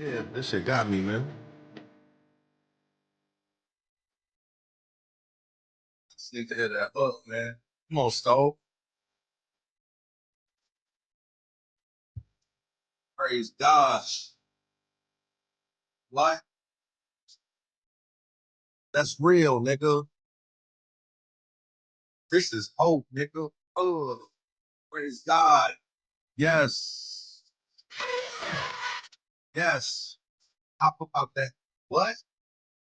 Yeah, this shit got me, man. Just need to hit that up, man. Come on, Stove. Praise God. What? That's real, nigga. This is hope, nigga. Oh, praise God. Yes. Yes. How about that? What?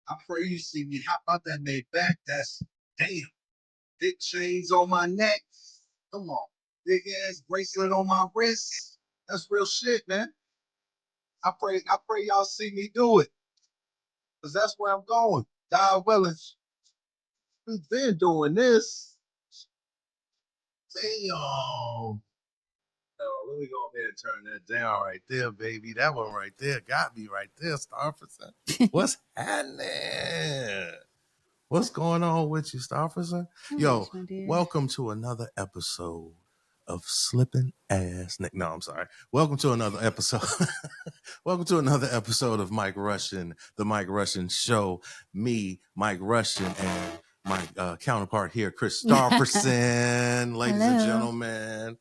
I pray you see me. How about that made back? That's damn. Big chains on my neck. Come on. Big ass bracelet on my wrist. That's real shit, man. I pray y'all see me do it. Cause that's where I'm going. God willing. We've been doing this. Damn. No, let me go ahead and turn that down right there, baby. That one right there got me right there, Starperson. What's happening? What's going on with you, Starperson? Yo, welcome to another episode of Slipping Ass. No, I'm sorry. Welcome to another episode. Welcome to another episode of Mike Russian, the Mike Russian Show. Me, Mike Russian, and my counterpart here, Chris Starperson, ladies and gentlemen.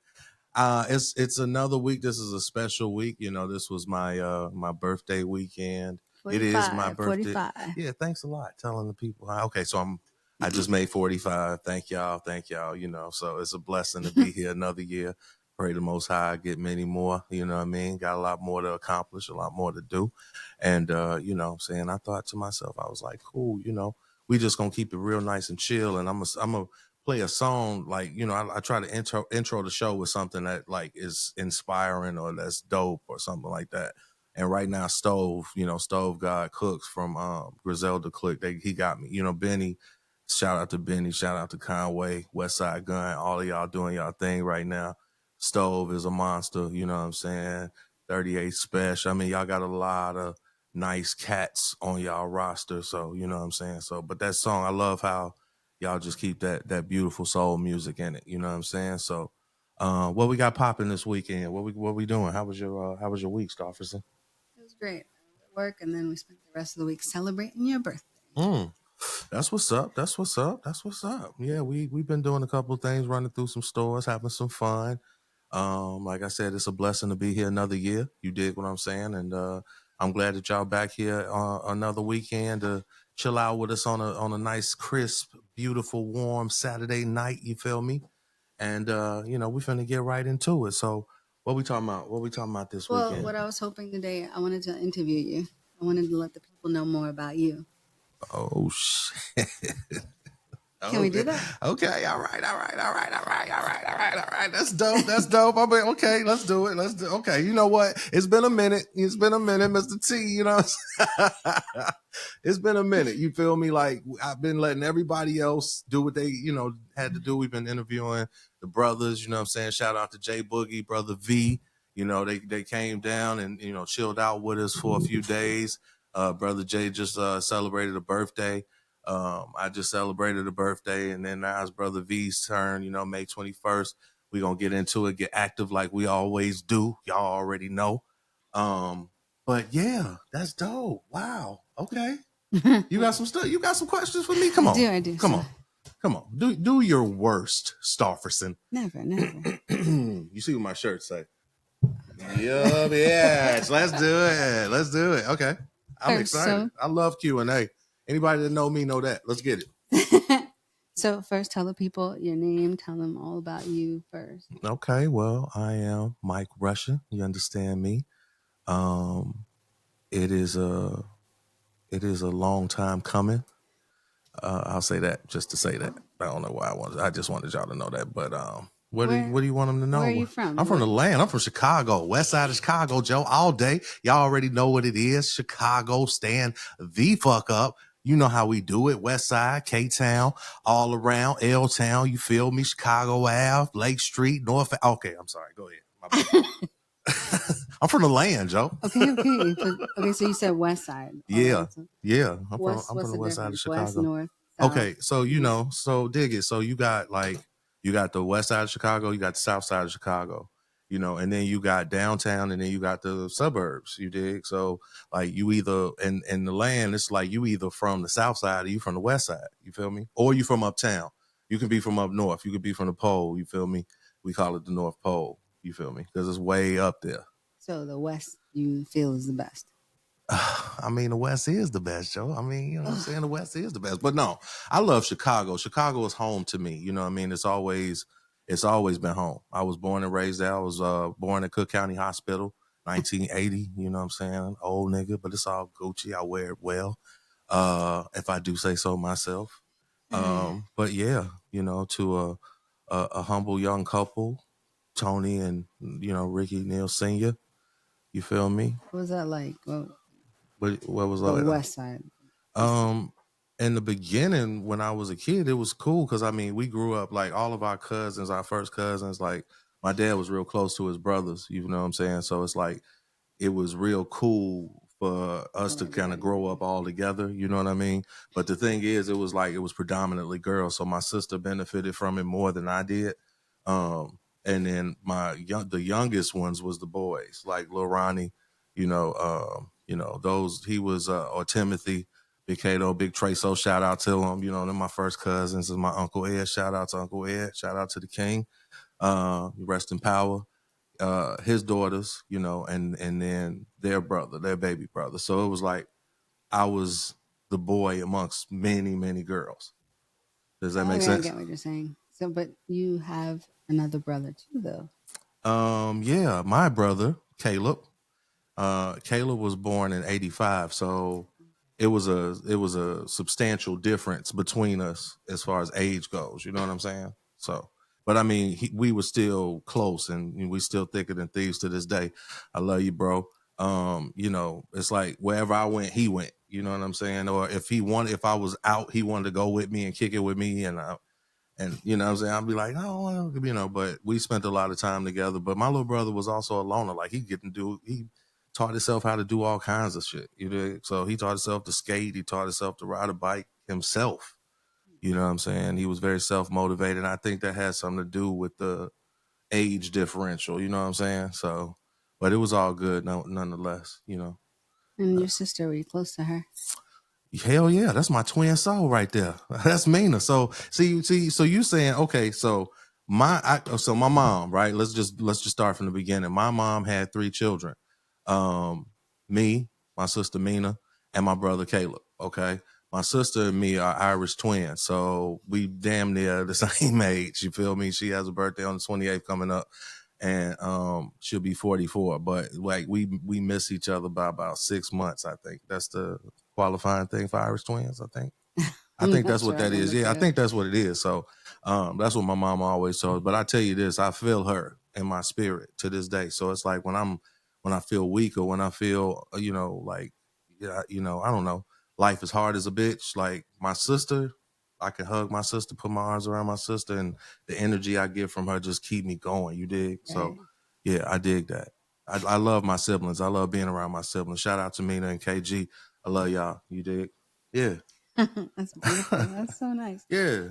It's another week. This is a special week. You know, this was my my birthday weekend. It is my birthday. 45. Yeah, thanks a lot. Telling the people. Okay, so I just made 45. Thank y'all. You know, so it's a blessing to be here another year. Pray the Most High get many more. You know what I mean? Got a lot more to accomplish, a lot more to do. And you know what I'm saying, I thought to myself, I was like, cool, you know, we just gonna keep it real nice and chill. And I'm a play a song, like, you know, I try to intro the show with something that like is inspiring or that's dope or something like that. And right now, Stove God Cooks from Griselda Click, he got me. You know, Benny, shout out to Benny, shout out to Conway, West Side Gun, all of y'all doing y'all thing right now. Stove is a monster, you know what I'm saying? 38 Special. I mean, y'all got a lot of nice cats on y'all roster, so you know what I'm saying? So, but that song, I love how y'all just keep that beautiful soul music in it. You know what I'm saying? So, what we got popping this weekend? What we doing? How was your week, Stofferson? It was great. Work, and then we spent the rest of the week celebrating your birthday. That's what's up. That's what's up. That's what's up. Yeah, we've been doing a couple of things, running through some stores, having some fun. Like I said, it's a blessing to be here another year. You dig what I'm saying? And I'm glad that y'all back here another weekend to chill out with us on a nice, crisp, beautiful, warm Saturday night. You feel me? And you know, we finna get right into it. So what we talking about? What we talking about this weekend? Well, what I was hoping today, I wanted to interview you. I wanted to let the people know more about you. Oh shit. Can we do that? Okay, all right. That's dope. I mean, okay, let's do it. Okay, you know what? It's been a minute, Mr. T, you know. It's been a minute. You feel me? Like, I've been letting everybody else do what they, you know, had to do. We've been interviewing the brothers, you know what I'm saying? Shout out to J Boogie, Brother V. You know, they came down and, you know, chilled out with us for a few days. Brother Jay just celebrated a birthday. I just celebrated a birthday, and then now it's Brother V's turn, you know, May 21st. We're going to get into it, get active like we always do. Y'all already know. But yeah, that's dope. Wow. Okay. You got some stuff. You got some questions for me? Come on. I do. Come on. Do your worst, Stofferson. Never. You see what my shirt say? Yup, yes. Let's do it. Okay. I'm excited. I love Q&A. Anybody that know me know that. Let's get it. So first, tell the people your name. Tell them all about you first. Okay. Well, I am Mike Russian. You understand me? It is a long time coming. I'll say that just to say that. I don't know why I just wanted y'all to know that. But what do you want them to know? Where are you from? I'm from the land. I'm from Chicago, west side of Chicago, Joe. All day. Y'all already know what it is. Chicago, stand the fuck up. You know how we do it. West side, K-Town, all around, L-Town. You feel me? Chicago Ave, Lake Street, North. Okay, I'm sorry. Go ahead. My bad. I'm from the land, Joe. Okay, so you said west side. Yeah. I'm from the west side of Chicago. West, north, south. Okay, so you know, so dig it. So you got the west side of Chicago, you got the south side of Chicago. and then you got downtown and then you got the suburbs, you dig? So like you either in the land, it's like you either from the south side or you from the west side, you feel me? Or you from uptown. You can be from up north, you could be from the pole, you feel me? We call it the North Pole, you feel me? Because it's way up there. So the West you feel is the best. I mean, the West is the best, Joe. I mean, you know what I'm Ugh. saying? The West is the best. But no, I love Chicago. Chicago is home to me. You know what I mean? It's always been home. I was born and raised there. I was born at Cook County Hospital, 1980. You know what I'm saying? Old nigga, but it's all Gucci. I wear it well, if I do say so myself. But yeah, to a humble young couple, Tony and Ricky Neal Sr. You feel me? What was that like? Well, What was the that? West Side. Um, in the beginning, when I was a kid, it was cool because I mean, we grew up like all of our cousins, our first cousins. Like my dad was real close to his brothers. You know what I'm saying? So it's like it was real cool for us to kind of grow up all together. You know what I mean? But the thing is, it was predominantly girls. So my sister benefited from it more than I did. And then the youngest ones was the boys, like Lil Ronnie, those he was or Timothy, Big Kato, Big Traso, shout out to him. They're my first cousins. Is my Uncle Ed. Shout out to Uncle Ed. Shout out to the King. Rest in power. His daughters, and then their brother, their baby brother. So it was like I was the boy amongst many, many girls. Does that make Okay, I sense? get what you're saying. So, but you have another brother too, though. Yeah, my brother, Caleb. Caleb was born in '85, so it was a substantial difference between us as far as age goes. You know what I'm saying? So, but I mean, we were still close, and we still thicker than thieves to this day. I love you, bro. It's like wherever I went, he went. You know what I'm saying? Or if I was out, he wanted to go with me and kick it with me, and you know what I'm saying? I'd be like, oh, well, but we spent a lot of time together. But my little brother was also a loner. Like he taught himself how to do all kinds of shit. You know, so he taught himself to skate. He taught himself to ride a bike himself. You know what I'm saying? He was very self-motivated. I think that has something to do with the age differential. You know what I'm saying? So, but it was all good nonetheless, And your sister, were you close to her? Hell yeah, that's my twin soul right there. That's Mina. So so you saying okay? So my mom, right? Let's just start from the beginning. My mom had 3 children, me, my sister Mina, and my brother Caleb. Okay, my sister and me are Irish twins, so we damn near the same age. You feel me? She has a birthday on the 28th coming up, and she'll be 44. But like we miss each other by about 6 months. I think that's the qualifying thing for Irish twins. I think that's That's what what I that is. remember Yeah, I too. think that's what it is. So that's what my mom always told. But I tell you this, I feel her in my spirit to this day. So it's like when I feel weak or when I feel like yeah, I don't know, life is hard as a bitch. Like my sister, I can hug my sister, put my arms around my sister, and the energy I get from her just keep me going. You dig? So Right. yeah, I dig that. I love my siblings. I love being around my siblings. Shout out to Mina and KG. I love y'all. You dig? Yeah. That's beautiful. That's so nice. Yeah.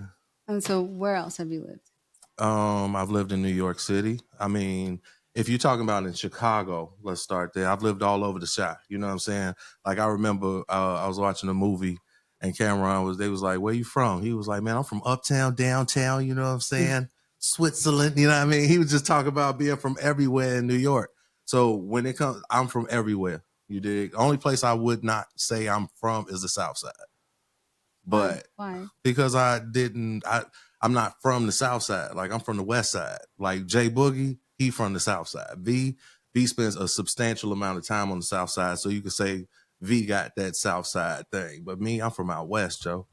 And so, where else have you lived? I've lived in New York City. I mean, if you're talking about in Chicago, let's start there. I've lived all over the shop. You know what I'm saying? Like I remember I was watching a movie and they was like, where you from? He was like, man, I'm from uptown, downtown, you know what I'm saying? Switzerland, you know what I mean? He was just talking about being from everywhere in New York. So when it comes, I'm from everywhere. You dig? Only place I would not say I'm from is the South Side. Why? But Why? because I'm not from the South Side. Like I'm from the West Side. Like Jay Boogie, he from the South Side. V spends a substantial amount of time on the South Side, so you could say V got that South Side thing. But me, I'm from out West, Joe.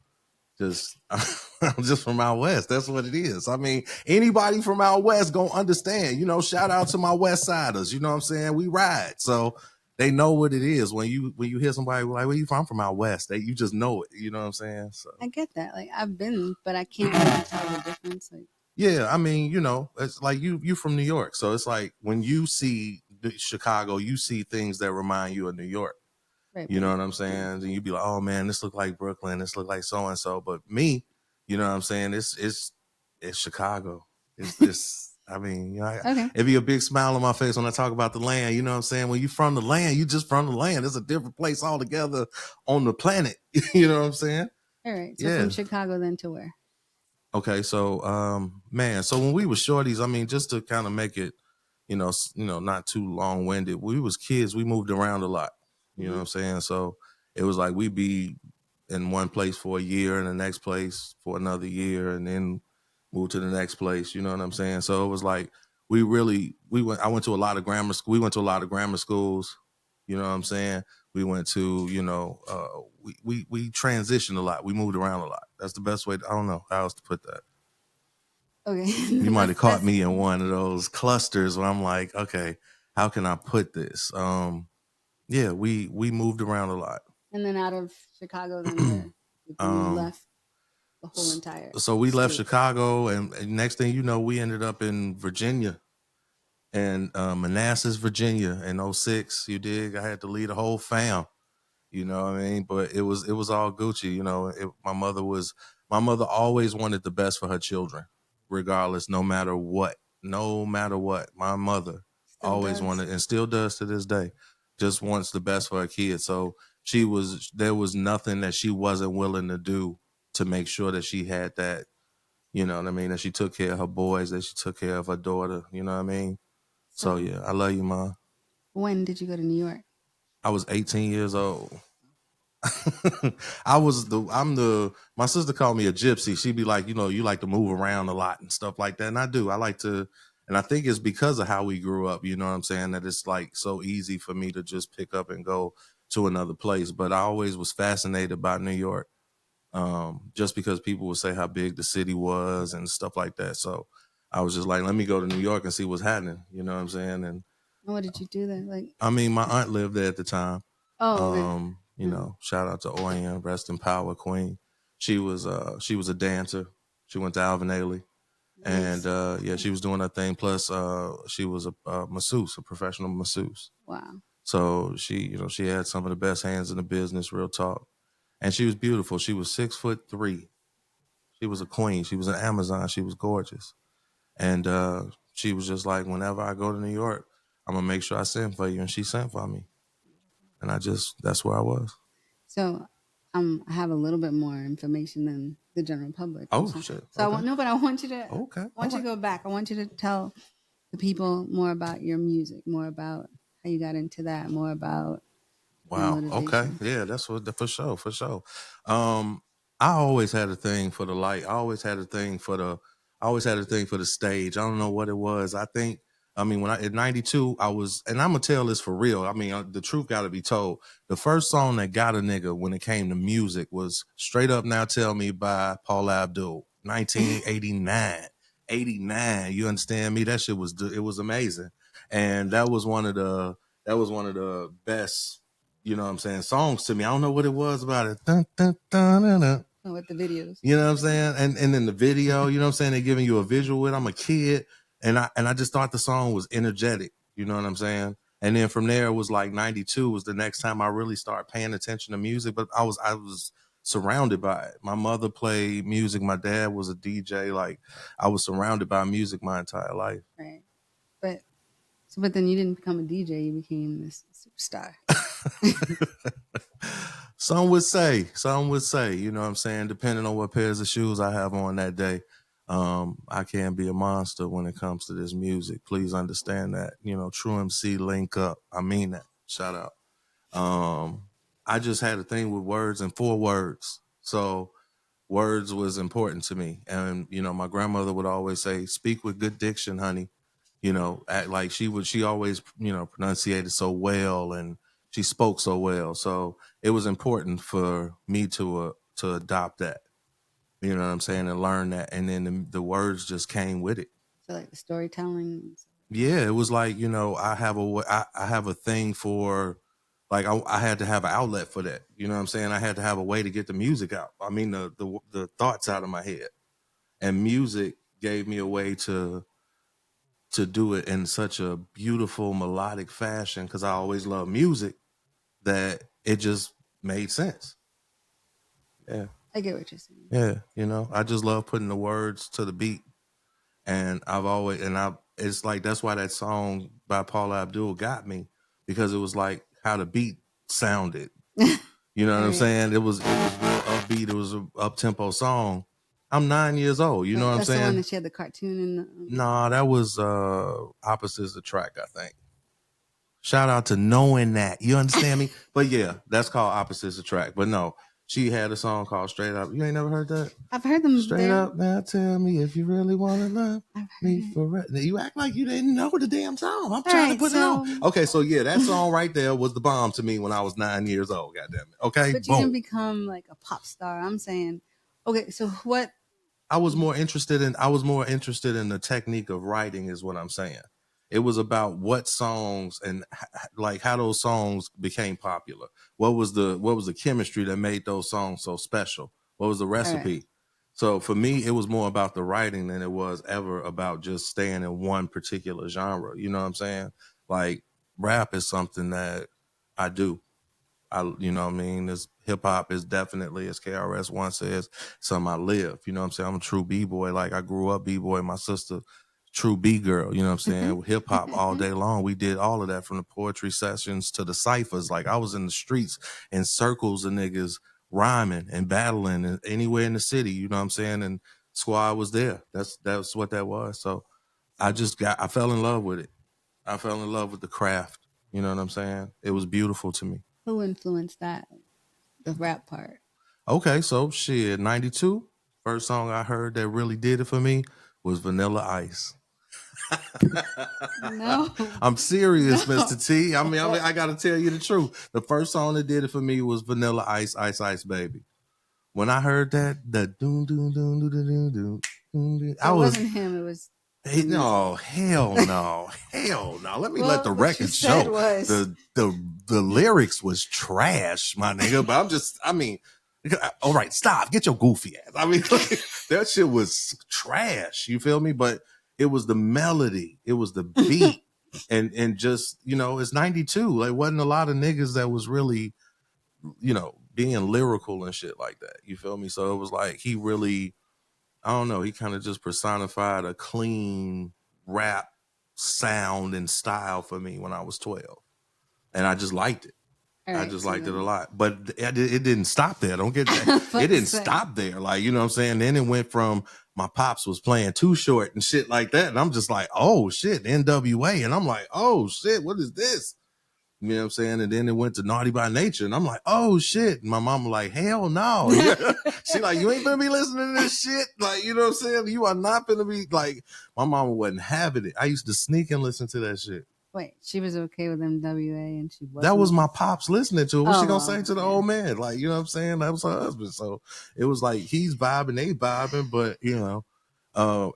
Just I'm just from out West. That's what it is. I mean, anybody from out West gonna understand. Shout out to my West Siders. You know what I'm saying? We ride, so they know what it is. When you hear somebody like, "Where you from?" I'm from out West. You just know it. You know what I'm saying? So I get that. Like I've been, but I can't really tell the difference. Like, yeah, I mean, it's like you from New York, so it's like when you see Chicago, you see things that remind you of New York. right, You know what I'm yeah. saying? And you be like, oh man, this look like Brooklyn, this look like so and so. But me, you know what I'm saying? It's Chicago. It's I mean, you know, Okay. it'd be a big smile on my face when I talk about the land. You know what I'm saying? When you from the land, you just from the land. It's a different place altogether on the planet. You know what I'm saying? All right. So Yeah. from Chicago then to where? Okay. So, man, so when we were shorties, I mean, just to kind of make it, not too long winded. We was kids. We moved around a lot. You know what I'm saying? So it was like we'd be in one place for a year and the next place for another year and then move to the next place. You know what I'm saying? So it was like I went to a lot of grammar school. We went to a lot of grammar schools. You know what I'm saying? We went to, we transitioned a lot. We moved around a lot. That's the best way. I don't know how else to put that. Okay. You might have caught that's me in one of those clusters where I'm like, okay, how can I put this? Yeah, we moved around a lot. and then out of Chicago then where? Like when you Um, left the whole entire so we left state. Chicago, and next thing you know, we ended up in Virginia, and Manassas, Virginia, in '06. You dig? I had to lead a whole fam. You know what I mean? But it was all Gucci. My mother always wanted the best for her children, regardless, no matter what. No matter what. My mother Still always does. wanted, and still does to this day, just wants the best for her kids. So there was nothing that she wasn't willing to do to make sure that she had that, you know what I mean, that she took care of her boys, that she took care of her daughter, you know what I mean? So So yeah, I love you, Ma. when did you go to New York? I was 18 years old. My sister called me a gypsy. She'd be like, you like to move around a lot and stuff like that. And I do. I like to, and I think it's because of how we grew up, you know what I'm saying, that it's like so easy for me to just pick up and go to another place. But I always was fascinated by New York. Just because people would say how big the city was and stuff like that. So I was just like, let me go to New York and see what's happening. You know what I'm saying? And And what did you do there? Like, I mean, my aunt lived there at the time. oh, okay. Shout out to Oyen, rest in power, Queen. She was a dancer. She went to Alvin Ailey. And Nice. yeah, she was doing her thing. Plus, she was a masseuse, a professional masseuse. Wow. So she had some of the best hands in the business, real talk. And she was beautiful. She was 6'3". She was a queen. She was an Amazon. She was gorgeous. And she was just like, whenever I go to New York, I'm gonna make sure I send for you. And she sent for me. And that's where I was. So, I have a little bit more information than the general public. Oh shit. So I Okay. want no, but I want you to. Okay. I All want you to right. go back. I want you to tell the people more about your music, more about how you got into that, more about your Wow. Okay. motivation. Yeah, that's what for sure. For sure. Um, I always had a thing for the light. I always had a thing for the stage. I don't know what it was. I mean, when I in '92, I was, and I'm gonna tell this for real. I mean, the truth got to be told. The first song that got a nigga when it came to music was "Straight Up Now Tell Me" by Paul Abdul, 1989. 89. You understand me? That shit it was amazing, and that was one of the best, you know what I'm saying, songs to me. I don't know what it was about it. Dun, dun, dun, dun, dun. Oh, with the videos. You know what I'm saying? And then the video, you know what I'm saying, they're giving you a visual with. I'm a kid, and I just thought the song was energetic. You know what I'm saying? And then from there it was like '92 was the next time I really started paying attention to music. But I was surrounded by it. My mother played music. My dad was a DJ. Like I was surrounded by music my entire life. Right. But but then you didn't become a DJ. You became this superstar. Some would say, you know what I'm saying, depending on what pairs of shoes I have on that day. I can be a monster when it comes to this music. Please understand that. True MC link up. I mean that. Shout out. I just had a thing with words and 4 words. So words was important to me. And, my grandmother would always say, speak with good diction, honey. Act like she always, pronunciated so well and she spoke so well. So it was important for me to adopt that, you know what I'm saying, and learn that. And then the words just came with it. So like the storytelling. Yeah, it was like, I have a thing for, like, I had to have an outlet for that. You know what I'm saying? I had to have a way to get the music out. I mean, the thoughts out of my head. And music gave me a way to do it in such a beautiful melodic fashion, because I always love music, that it just made sense. Yeah. I get what you're saying. Yeah. I just love putting the words to the beat And it's like, that's why that song by Paula Abdul got me, because it was like how the beat sounded. You know what I'm Right. saying? It was real upbeat. It was a up tempo song. I'm 9 years old. You know what I'm That's the one saying? that she had the cartoon in the. Nah, that was Opposites Attract, I think. Shout out to knowing that. You understand me? But yeah, that's called Opposites Attract. But no, she had a song called Straight Up. You ain't never heard that? I've heard them. Straight up, now tell me if you really want to love I've heard me it. forever. You act like you didn't know the damn song. I'm All trying right, to put it on. Okay, so yeah, that song right there was the bomb to me when I was 9 years old. Goddamn it. Okay, but you didn't become like a pop star. I'm saying, okay, so what? I was more interested in the technique of writing, is what I'm saying. It was about what songs and like how those songs became popular. What was the chemistry that made those songs so special? What was the recipe? Right. So for me, it was more about the writing than it was ever about just staying in one particular genre. You know what I'm saying? Like, rap is something that I do. You know what I mean? This hip hop is definitely, as KRS One says, something I live. You know what I'm saying? I'm a true B-boy. Like, I grew up B-boy. My sister, true B-girl. You know what I'm saying? Hip hop all day long. We did all of that, from the poetry sessions to the ciphers. Like, I was in the streets in circles of niggas rhyming and battling and anywhere in the city. You know what I'm saying? And Squad was there. That's what that was. So I fell in love with it. I fell in love with the craft. You know what I'm saying? It was beautiful to me. Who influenced that? The rap part. Okay, so shit, 92. First song I heard that really did it for me was Vanilla Ice. No. I'm serious, No. Mr. T. I mean, I got to tell you the truth. The first song that did it for me was Vanilla Ice, Ice Ice Baby. When I heard that, the doom doom doom doom doom doom doom, So it wasn't him. It was. no, hell no, hell no. Let the What you record said show. was The lyrics was trash, my nigga. But I mean, all right, stop. Get your goofy ass. I mean, that shit was trash. You feel me? But it was the melody, it was the beat, and just, it's 92. Like, wasn't a lot of niggas that was really, being lyrical and shit like that. You feel me? So it was like he really, I don't know, he kind of just personified a clean rap sound and style for me when I was 12. And I just liked it. I just liked it a lot. But it didn't stop there. Don't get that. It didn't stop there. Like, you know what I'm saying? Then it went from my pops was playing Too Short and shit like that. And I'm just like, oh shit, NWA. And I'm like, oh shit, what is this? You know what I'm saying? And then it went to Naughty by Nature. And I'm like, oh shit. And my mom was like, hell no. She like, you ain't gonna be listening to this shit. Like, you know what I'm saying? You are not gonna be like, my mama wasn't having it. I used to sneak and listen to that shit. Wait, she was okay with NWA and she wasn't. That was my pops listening to it. What's she gonna say to the old man? Like, you know what I'm saying? That was her husband. So it was like, he's vibing, they vibing, but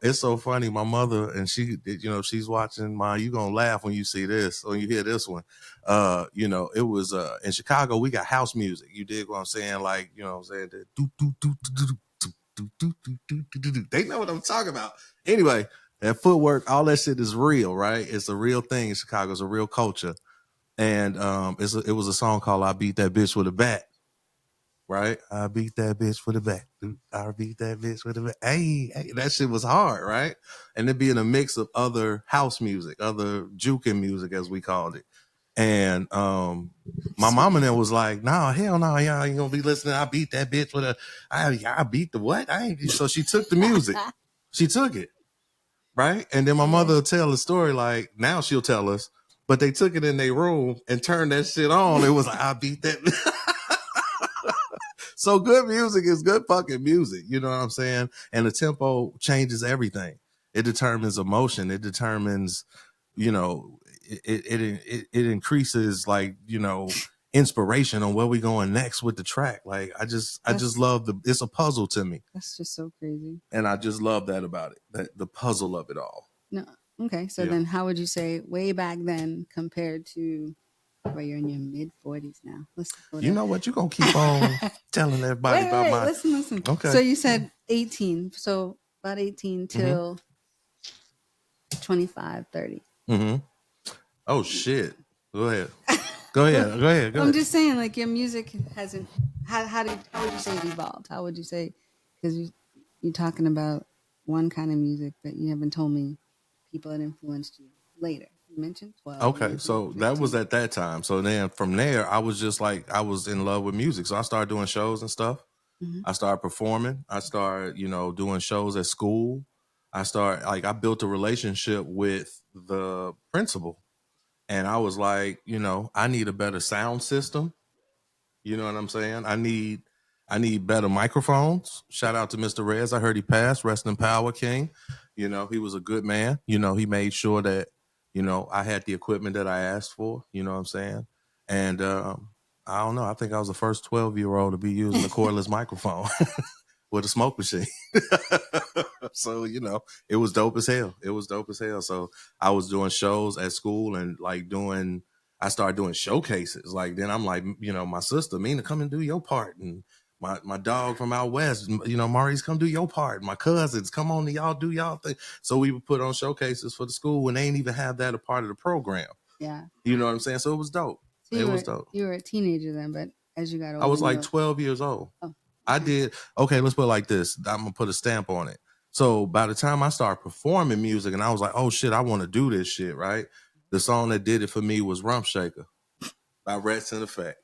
it's so funny. My mother, and she, she's watching you gonna laugh when you see this, when you hear this one. It was in Chicago, we got house music. You dig what I'm saying? Like, you know what I'm saying? They know what I'm talking about. Anyway, that footwork, all that shit is real, right? It's a real thing in Chicago. It's a real culture. And it was a song called I Beat That Bitch With a Bat. Right? I beat that bitch with a bat. I beat that bitch with a bat. Hey, that shit was hard, right? And it being a mix of other house music, other juking music, as we called it. And my mom and them was like, nah, hell no, y'all ain't gonna be listening. I beat that bitch with I beat the what? So she took the music. She took it. Right? And then my mother will tell the story, like, now she'll tell us, but they took it in their room and turned that shit on. It was like, I beat that. So good music is good fucking music. You know what I'm saying? And the tempo changes everything. It determines emotion. It determines, it increases, like, inspiration on where we going next with the track. Like, I just love it's a puzzle to me. That's just so crazy. And I just love that about it, the puzzle of it all. No. Okay. So then how would you say way back then compared to where you're in your mid 40s now? You know what? You're going to keep on telling everybody about my... Listen. Okay. So you said 18. So about 18 till 25, 30. Mm-hmm. Oh, shit. Go ahead. I'm just saying, like, your music hasn't... How would you say it evolved? How would you say... Because you're talking about one kind of music, but you haven't told me people that influenced you later. You mentioned 12. You Okay, mentioned so that 15. was at that time. So then from there, I was just like, I was in love with music. So I started doing shows and stuff. Mm-hmm. I started performing. I started, doing shows at school. I built a relationship with the principal. And I was like, I need a better sound system. You know what I'm saying? I need better microphones. Shout out to Mr. Rez. I heard he passed. Rest in power, King. He was a good man. He made sure that, I had the equipment that I asked for. You know what I'm saying? And I don't know. I think I was the first 12-year-old to be using a cordless microphone with a smoke machine. So, it was dope as hell. It was dope as hell. So I was doing shows at school and I started doing showcases. Like then I'm like, my sister, Mina, come and do your part. And my dog from out west, Maurice, come do your part. My cousins, come on, y'all do y'all thing. So we would put on showcases for the school and they ain't even have that a part of the program. Yeah. You know what I'm saying? So it was dope. So It was dope. you were a teenager then, but as you got I older, was like 12 years old. oh, I okay. did. Okay, let's put it like this. I'm going to put a stamp on it. So by the time I started performing music and I was like, oh shit, I want to do this shit, right? The song that did it for me was Rump Shaker by Rats in Effect.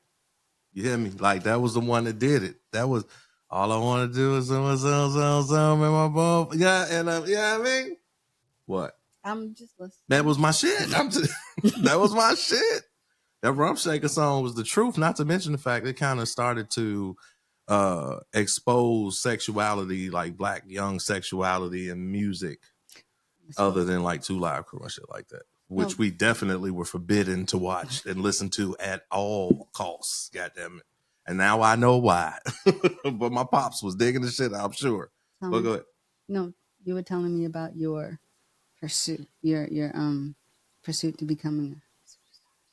You hear me? Like that was the one that did it. That was all I want to do is some in my bum. Yeah, and yeah, I mean, what? I'm just listening. That was my shit. That was my shit. That Rump Shaker song was the truth. Not to mention the fact it kind of started to expose sexuality, like black young sexuality in music, other than like Two Live Crew and shit like that, which we definitely were forbidden to watch and listen to at all costs. Goddamn it! And now I know why. But my pops was digging the shit, I'm sure. But go ahead. No, you were telling me about your pursuit, your pursuit to becoming.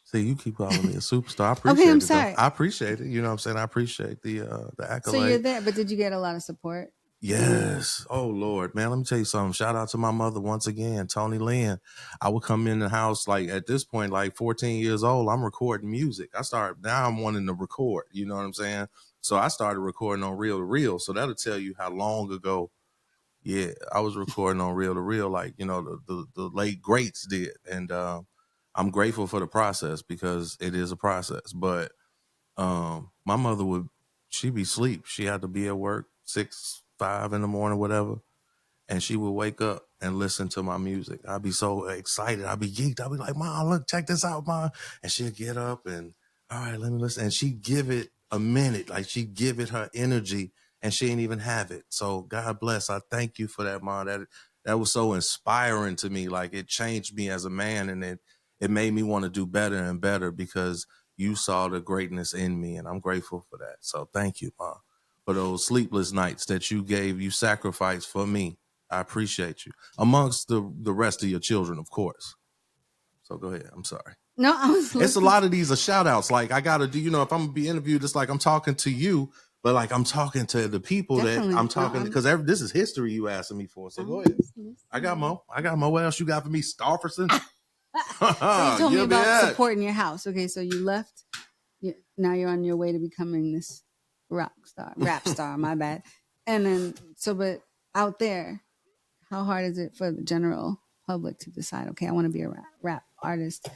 See, you keep calling me a superstar. I Okay, appreciate I'm it, though. sorry. I appreciate it. You know what I'm saying? I appreciate the accolade. So you're there, but did you get a lot of support? Yes. Oh Lord, man. Let me tell you something. Shout out to my mother once again, Tony Lynn. I would come in the house like at this point, like 14 years old. I'm recording music. Now I'm wanting to record. You know what I'm saying? So I started recording on reel to reel. So that'll tell you how long ago. Yeah, I was recording on reel to reel, like the late greats did, and I'm grateful for the process because it is a process. But my mother she'd be asleep. She had to be at work 6, 5 in the morning, whatever. And she would wake up and listen to my music. I'd be so excited. I'd be geeked. I'd be like, Mom, look, check this out, Mom. And she'd get up and, all right, let me listen. And she'd give it a minute. Like she'd give it her energy and she ain't even have it. So God bless. I thank you for that, Mom. That was so inspiring to me. Like it changed me as a man and it made me want to do better and better because you saw the greatness in me. And I'm grateful for that. So thank you, Mom, for those sleepless nights that you sacrificed for me. I appreciate you. Amongst the rest of your children, of course. So go ahead. I'm sorry. No, I was listening. It's a lot of these are shout outs. Like I gotta do, if I'm gonna be interviewed, it's like I'm talking to you, but like I'm talking to the people Definitely. that I'm talking because this is history you asking me for. So go ahead. I got more. What else you got for me, Starferson? So you told me about supporting your house. Okay, so you left. Now you're on your way to becoming this rap star. My bad. And then but out there, how hard is it for the general public to decide, okay, I want to be a rap artist?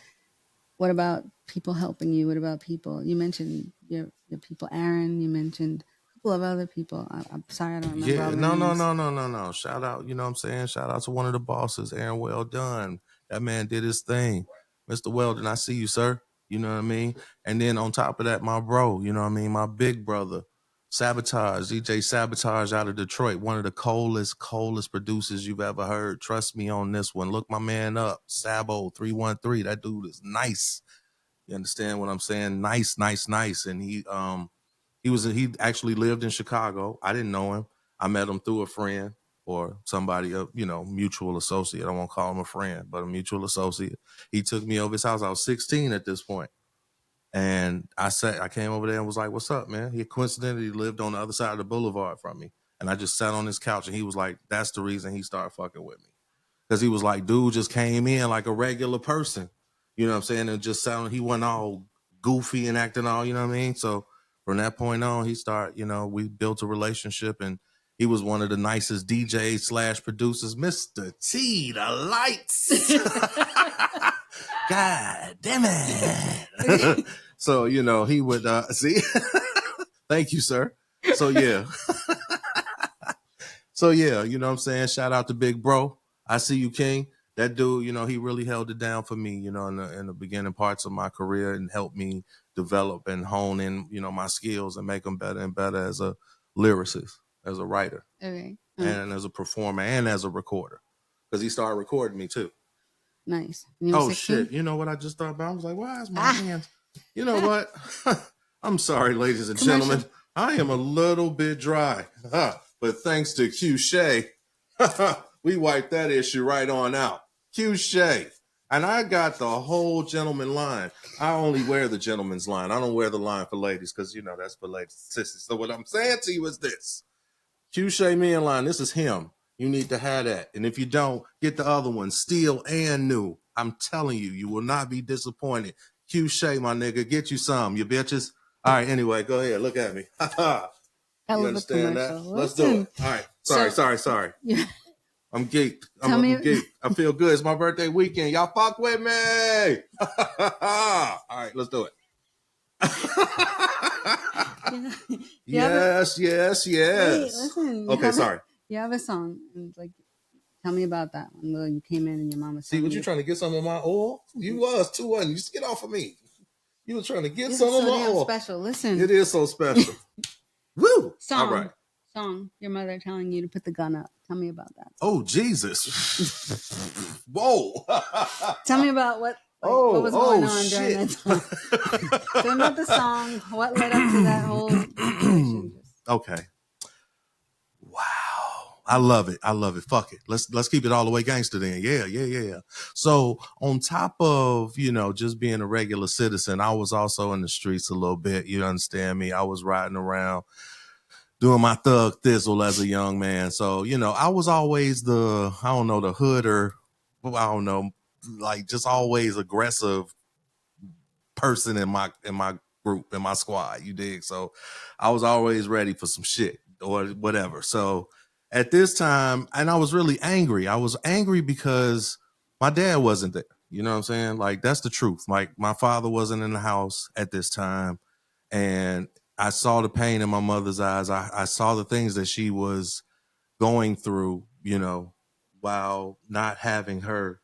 What about people helping you? What about people? You mentioned your people, Aaron. You mentioned a couple of other people. I'm sorry, I don't remember. Yeah, all the names. no. Shout out, you know what I'm saying? Shout out to one of the bosses, Aaron Well Done. That man did his thing. Mr. Weldon, I see you, sir. You know what I mean? And then on top of that, my bro, you know what I mean? My big brother, Sabotage, DJ Sabotage out of Detroit, one of the coldest producers you've ever heard. Trust me on this one. Look my man up, Sabo 313. That dude is nice. You understand what I'm saying? Nice. And he actually lived in Chicago. I didn't know him. I met him through a friend or somebody, mutual associate. I won't call him a friend, but a mutual associate. He took me over his house. I was 16 at this point. And I came over there and was like, what's up, man? He coincidentally lived on the other side of the boulevard from me. And I just sat on his couch and he was like, that's the reason he started fucking with me. Because he was like, dude just came in like a regular person. You know what I'm saying? And just he wasn't all goofy and acting all, you know what I mean? So from that point on, we built a relationship and He was one of the nicest DJs / producers, Mr. T, the lights. God damn it. So, you know, he would see. Thank you, sir. So yeah. So yeah, you know what I'm saying? Shout out to Big Bro. I see you, King. That dude, you know, he really held it down for me, you know, in the beginning parts of my career and helped me develop and hone in, you know, my skills and make them better and better as a lyricist, as a writer, Okay. and as a performer and as a recorder. Because he started recording me too. Nice. Oh, 16? Shit. You know what I just thought about? I was like, why is my hands? You know what? I'm sorry, ladies and gentlemen. I am a little bit dry. But thanks to Q Shay, we wiped that issue right on out. Q Shay. And I got the whole gentleman line. I only wear the gentleman's line. I don't wear the line for ladies because, you know, that's for ladies and sissies. So what I'm saying to you is this. Q Shay me line, this is him. You need to have that. And if you don't, get the other one, steel and new. I'm telling you, you will not be disappointed. Q Shay, my nigga, get you some, you bitches. All right, anyway, go ahead. Look at me. You understand that? Let's do it. All right. Sorry. Yeah. I'm geeked. I'm geeked. I feel good. It's my birthday weekend. Y'all fuck with me. All right, let's do it. Yes. Wait, listen. Okay, sorry. You have a song. And like, tell me about that one. Well, you came in and your mama. See, what you trying to get some of my oil? You was too, wasn't you? Just get off of me. You were trying to get some of my oil. Special. Listen. It is so special. Woo! Song. All right. Song. Your mother telling you to put the gun up. Tell me about that. Oh, Jesus. Whoa. Tell me about what was going on during that time. Tell me about the song. What led up to that whole situation? Okay. Wow. I love it. Fuck it. Let's keep it all the way gangster then. Yeah. So on top of, you know, just being a regular citizen, I was also in the streets a little bit. You understand me? I was riding around doing my thug thizzle as a young man. So, you know, I was always the hood or, like just always aggressive person in my group, in my squad, you dig? So I was always ready for some shit or whatever. So at this time, and I was really angry. I was angry because my dad wasn't there. You know what I'm saying? Like, that's the truth. Like, my father wasn't in the house at this time. And I saw the pain in my mother's eyes. I saw the things that she was going through, you know, while not having her,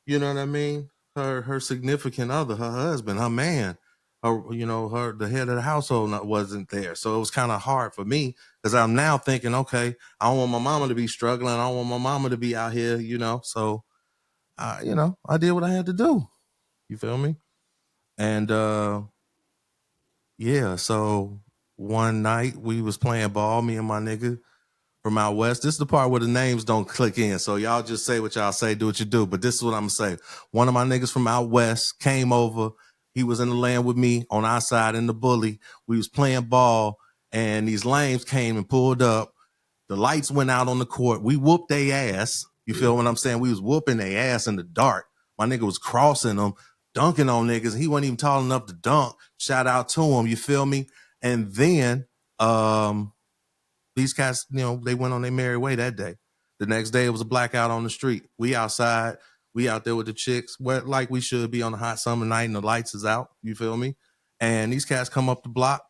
you know what I mean? Her significant other, her husband, her man, the head of the household wasn't there. So it was kind of hard for me because I'm now thinking, okay, I don't want my mama to be struggling. I don't want my mama to be out here, you know? So, I did what I had to do. You feel me? And, yeah, so one night we was playing ball, me and my nigga from out west. This is the part where the names don't click in. So y'all just say what y'all say, do what you do. But this is what I'm gonna say. One of my niggas from out west came over. He was in the land with me on our side in the bully. We was playing ball and these lames came and pulled up. The lights went out on the court. We whooped their ass. You feel what I'm saying? We was whooping their ass in the dark. My nigga was crossing them, dunking on niggas. He wasn't even tall enough to dunk. Shout out to him. You feel me? And then, these cats, you know, they went on their merry way that day. The next day, it was a blackout on the street. We outside. We out there with the chicks, like we should be on a hot summer night and the lights is out. You feel me? And these cats come up the block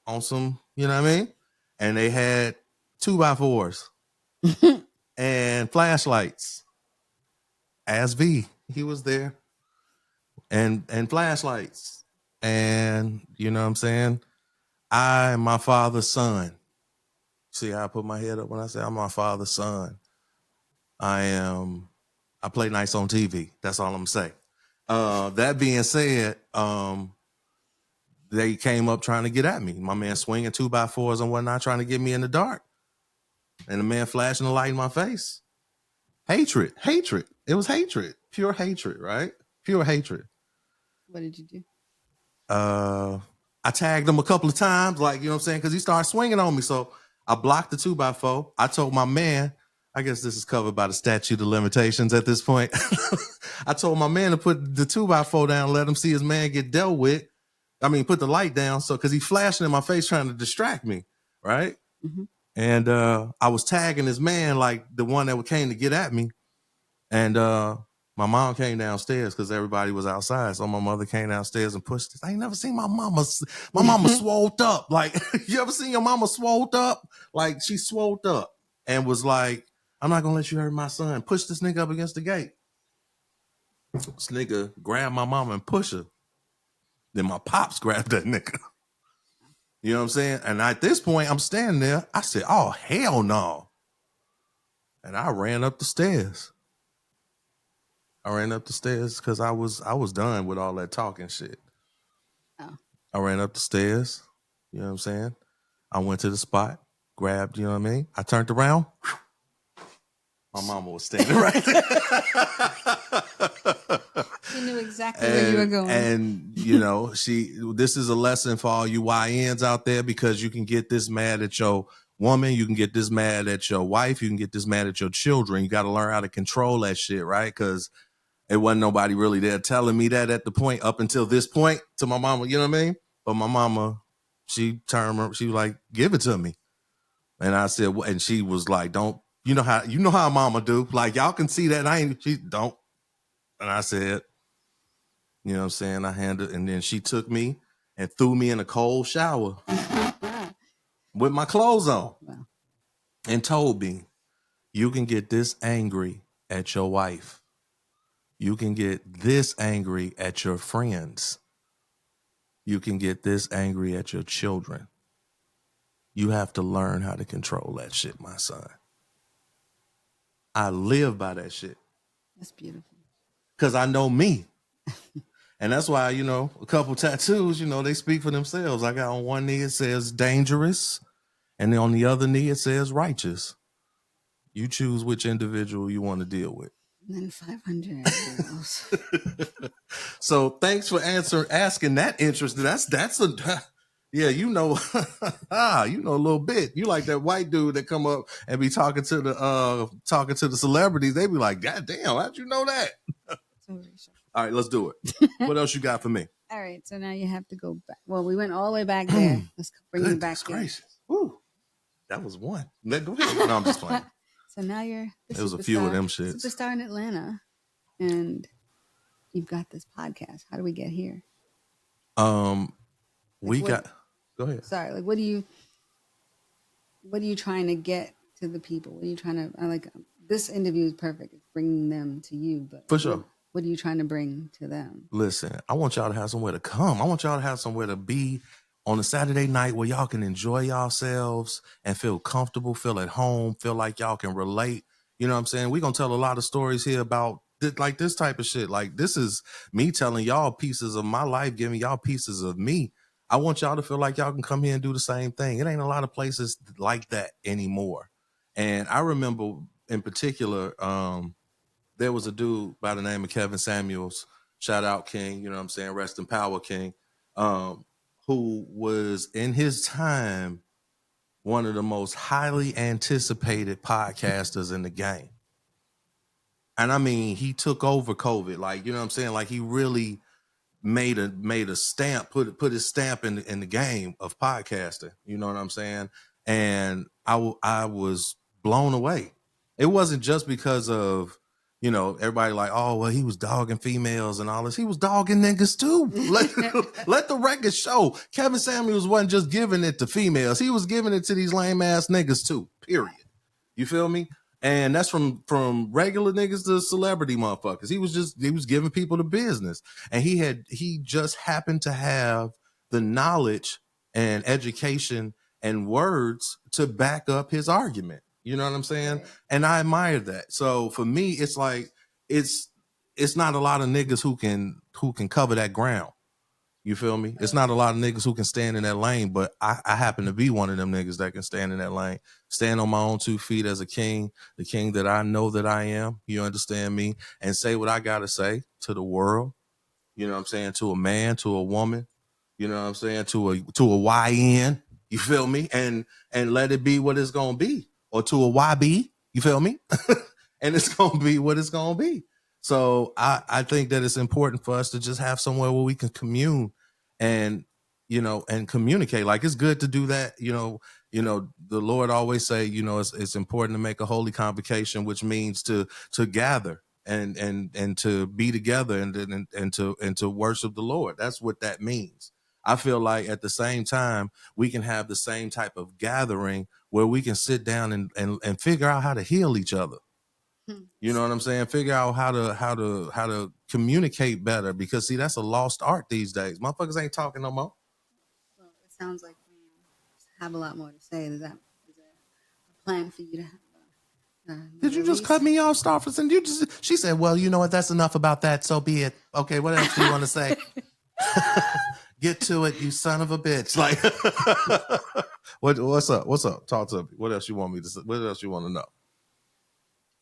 on some, you know what I mean? And they had 2x4s and flashlights. As V, he was there. And flashlights. And, you know what I'm saying? I am my father's son. See how I put my head up when I say I'm my father's son. I play nice on TV. That's all I'm saying. That being said, they came up trying to get at me. My man swinging 2x4s and whatnot, trying to get me in the dark. And the man flashing the light in my face. Hatred. It was hatred. Pure hatred, right? Pure hatred. What did you do? I tagged him a couple of times, like, you know what I'm saying? Because he started swinging on me. So I blocked the 2x4. I told my man, I guess this is covered by the statute of limitations at this point. I told my man to put the 2x4 down, let him see his man get dealt with. I mean, put the light down. So, because he flashing in my face trying to distract me, right? Mm-hmm. And I was tagging this man, like the one that came to get at me. And my mom came downstairs because everybody was outside. So my mother came downstairs and pushed this. I ain't never seen my mama. My mama swolled up. Like, you ever seen your mama swolled up? Like, she swolled up and was like, I'm not going to let you hurt my son. Push this nigga up against the gate. This nigga grabbed my mama and pushed her. Then my pops grabbed that nigga. You know what I'm saying? And at this point, I'm standing there. I said, oh, hell no. And I ran up the stairs. I ran up the stairs because I was done with all that talking shit. Oh. I ran up the stairs. You know what I'm saying? I went to the spot, grabbed, you know what I mean? I turned around. My mama was standing right there. She knew exactly where you were going. And, you know, this is a lesson for all you YNs out there, because you can get this mad at your woman. You can get this mad at your wife. You can get this mad at your children. You got to learn how to control that shit, right? Because it wasn't nobody really there telling me that at the point, up until this point, to my mama, you know what I mean? But my mama, she was like, give it to me. And I said, and she was like, don't, you know how mama do. Like, y'all can see that. She don't. And I said, you know what I'm saying? I handed, and then she took me and threw me in a cold shower with my clothes on. Wow. And told me, you can get this angry at your wife. You can get this angry at your friends. You can get this angry at your children. You have to learn how to control that shit, my son. I live by that shit. That's beautiful. Because I know me. And that's why, you know, a couple tattoos, you know, they speak for themselves. I got on one knee, it says dangerous. And then on the other knee, it says righteous. You choose which individual you want to deal with. And then 500 else. So thanks for asking that interesting. Yeah, you know, you know a little bit. You like that white dude that come up and be talking to the celebrities. They be like, God damn, how'd you know that? All right, let's do it. What else you got for me? All right, so now you have to go back. Well, we went all the way back there. Let's bring you back there. Gracious. Woo. That was one. Go ahead. No, I'm just playing. So now you're there was a few of them shits. Superstar in Atlanta, and you've got this podcast. How do we get here? Go ahead. Sorry, like what are you trying to get to the people? What are you trying to this interview is perfect. It's bringing them to you, but for sure. What are you trying to bring to them? Listen, I want y'all to have somewhere to come. I want y'all to have somewhere to be on a Saturday night where y'all can enjoy yourselves and feel comfortable, feel at home, feel like y'all can relate. You know what I'm saying? We're going to tell a lot of stories here about this type of shit. Like, this is me telling y'all pieces of my life, giving y'all pieces of me. I want y'all to feel like y'all can come here and do the same thing. It ain't a lot of places like that anymore. And I remember in particular, there was a dude by the name of Kevin Samuels, shout out King, you know what I'm saying? Rest in power, King, who was in his time one of the most highly anticipated podcasters in the game. And I mean, he took over COVID, like, you know what I'm saying? Like, he really made a stamp, put his stamp in the game of podcasting. You know what I'm saying? And I was blown away. It wasn't just because of, you know, everybody like, oh, well, he was dogging females and all this. He was dogging niggas too. Let the record show. Kevin Samuels wasn't just giving it to females. He was giving it to these lame ass niggas too, period. You feel me? And that's from regular niggas to celebrity motherfuckers. He was giving people the business. And he just happened to have the knowledge and education and words to back up his argument. You know what I'm saying? Right. And I admire that. So for me, it's like, it's not a lot of niggas who can cover that ground. You feel me? It's not a lot of niggas who can stand in that lane, but I happen to be one of them niggas that can stand in that lane, stand on my own 2 feet as a king, the king that I know that I am. You understand me? And say what I got to say to the world. You know what I'm saying? To a man, to a woman, you know what I'm saying? To a YN, you feel me? And let it be what it's going to be. Or to a YB, you feel me? And it's going to be what it's going to be. So I think that it's important for us to just have somewhere where we can commune and, and communicate. Like, it's good to do that. The Lord always say, it's important to make a holy convocation, which means to gather and to be together and to worship the Lord. That's what that means. I feel like at the same time, we can have the same type of gathering where we can sit down and figure out how to heal each other. You know what I'm saying? Figure out how to communicate better, because see, that's a lost art these days. Motherfuckers ain't talking no more. Well, it sounds like you have a lot more to say. Is that a plan for you to have? Did you just cut me off, Starferson? She said, well, you know what? That's enough about that. So be it. Okay, what else do you want to say? Get to it, you son of a bitch. Like, what's up? What's up? Talk to me. What else you want me to say? What else you want to know?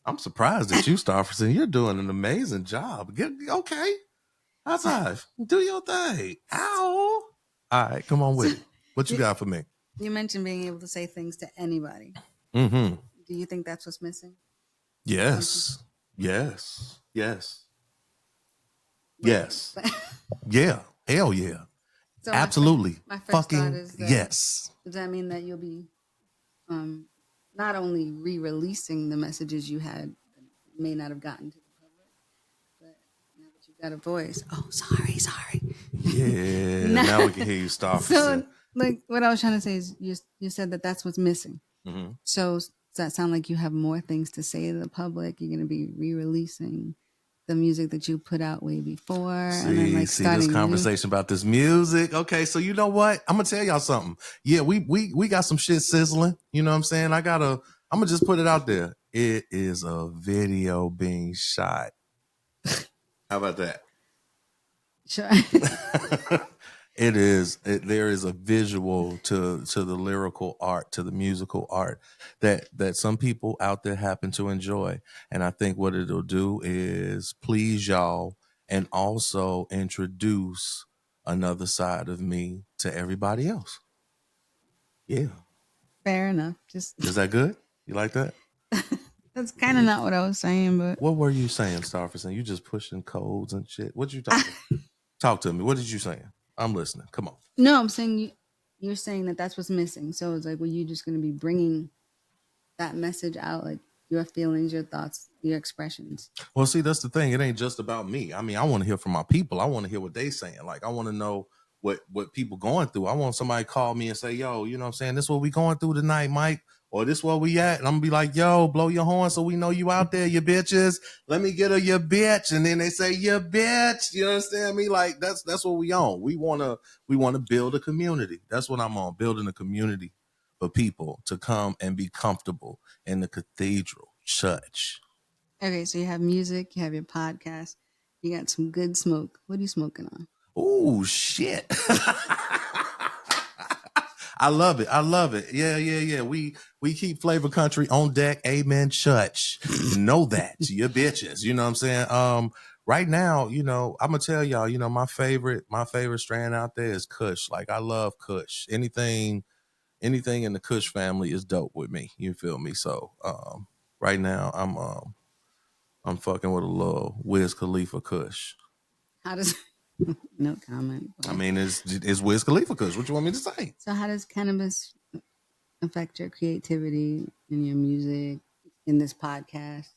I'm surprised at you, Starferson. You're doing an amazing job. Okay. High five. Do your thing. Ow. All right, come on with it. What you got for me? You mentioned being able to say things to anybody. Mm-hmm. Do you think that's what's missing? Yes. Yes. Yes. Yes. Yeah. Hell yeah. So absolutely. My first fucking thought is that, yes. Does that mean that you'll be not only re-releasing the messages you had that may not have gotten to the public, but now that you've got a voice? Oh, sorry. Yeah. Now we can hear you, Starferson. So, like, what I was trying to say is, you said that that's what's missing. Mm-hmm. So does that sound like you have more things to say to the public? You're going to be re-releasing the music that you put out way before, and then like starting this conversation about this music. Okay, so you know what? I'm gonna tell y'all something. Yeah, we got some shit sizzling. You know what I'm saying? I'm gonna just put it out there. It is a video being shot. How about that? Sure. There is a visual to the lyrical art, to the musical art that some people out there happen to enjoy. And I think what it'll do is please y'all and also introduce another side of me to everybody else. Yeah. Fair enough. Is that good? You like that? That's kind of not what I was saying, but what were you saying, Starferson? You just pushing codes and shit. What you talking? Talk to me. What did you saying? I'm listening. Come on. No, I'm saying you're saying that that's what's missing. So it's like, well, you just going to be bringing that message out, like your feelings, your thoughts, your expressions. Well, see, that's the thing. It ain't just about me. I mean, I want to hear from my people. I want to hear what they saying. Like, I want to know what people going through. I want somebody to call me and say, yo, you know what I'm saying? This is what we going through tonight, Mike. Or this where we at. And I'm going to be like, yo, blow your horn so we know you out there, you bitches. Let me get her, you bitch. And then they say, you bitch. You understand me? Like, that's what we on. We want to build a community. That's what I'm on, building a community for people to come and be comfortable in the cathedral church. Okay, so you have music, you have your podcast, you got some good smoke. What are you smoking on? Oh, shit. I love it. Yeah. We keep Flavor Country on deck. Amen, church. Know that. You bitches. You know what I'm saying? Right now, I'm gonna tell y'all, my favorite strand out there is Kush. Like, I love Kush. Anything in the Kush family is dope with me. You feel me? So right now I'm fucking with a little Wiz Khalifa Kush. How does no comment. I mean, it's Wiz Khalifa Kush. What you want me to say? So how does cannabis affect your creativity in your music, in this podcast?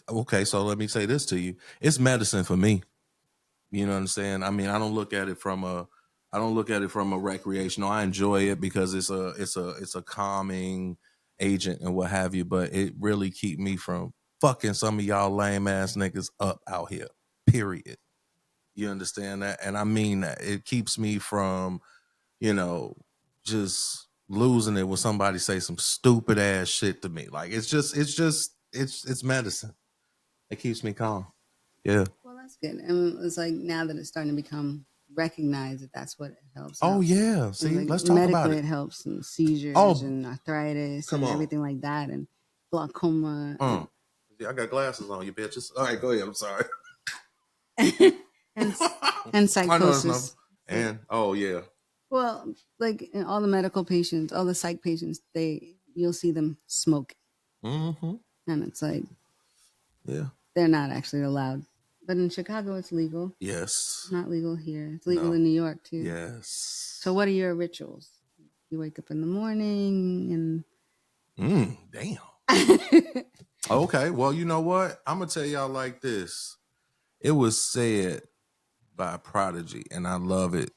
Okay, so let me say this to you. It's medicine for me. You know what I'm saying? I mean, I don't look at it from a recreational. I enjoy it because it's a calming agent and what have you, but it really keep me from fucking some of y'all lame ass niggas up out here. Period. You understand that? And I mean that. It keeps me from, just losing it when somebody say some stupid ass shit to me. Like, it's medicine. It keeps me calm. Yeah. Well, that's good. And it's like now that it's starting to become recognized that's what it helps. Oh, yeah. See, like, let's talk about it. Medically, it helps in seizures and arthritis and everything like that, and glaucoma. Yeah, I got glasses on, you bitches. All right, go ahead. I'm sorry. and psychosis. And oh yeah. Well, like all the medical patients, all the psych patients, you'll see them smoke, and it's like, yeah, they're not actually allowed But in Chicago, it's legal. Yes. It's not legal here. It's legal in New York too. Yes. So what are your rituals? You wake up in the morning and damn. Okay, well, you know what? I'm gonna tell y'all like this. It was said by Prodigy, and I love it.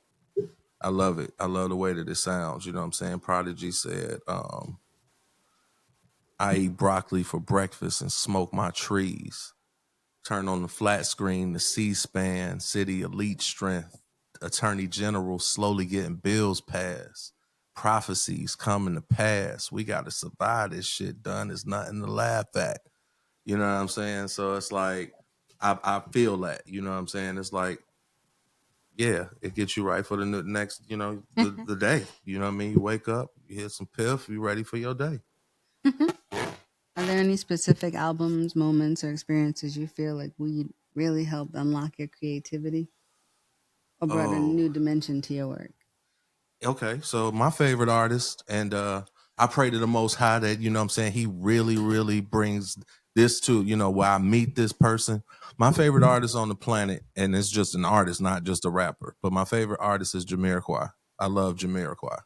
I love it. I love the way that it sounds. You know what I'm saying? Prodigy said, I eat broccoli for breakfast and smoke my trees. Turn on the flat screen, the C-SPAN, city elite strength, attorney general slowly getting bills passed. Prophecies coming to pass. We got to survive this shit, done. It's nothing to laugh at. You know what I'm saying? So it's like, I feel that, you know what I'm saying? It's like, yeah, it gets you right for the next, the day. You know what I mean? You wake up, you hit some piff, you ready for your day. Are there any specific albums, moments, or experiences you feel like weed really helped unlock your creativity or brought a new dimension to your work? Okay, so my favorite artist, and I pray to the Most High that, you know what I'm saying, he really, really brings this to, where I meet this person. My favorite artist on the planet, and it's just an artist, not just a rapper, but my favorite artist is Jamiroquai. I love Jamiroquai.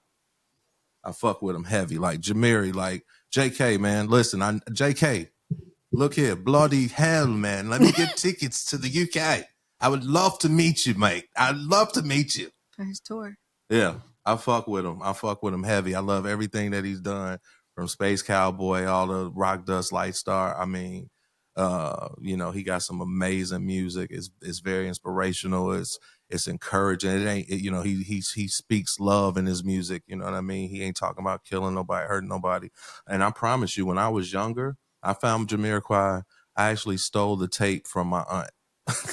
I fuck with him heavy. Like Jamiri, like JK, man. Listen, JK, look here, bloody hell, man. Let me get tickets to the UK. I would love to meet you, mate. I'd love to meet you. For his tour. Yeah, I fuck with him. I fuck with him heavy. I love everything that he's done, from Space Cowboy, all the Rock Dust Light Star. I mean, he got some amazing music. It's very inspirational. It's encouraging. It ain't, he speaks love in his music. You know what I mean? He ain't talking about killing nobody, hurting nobody. And I promise you, when I was younger, I found Jamiroquai. I actually stole the tape from my aunt.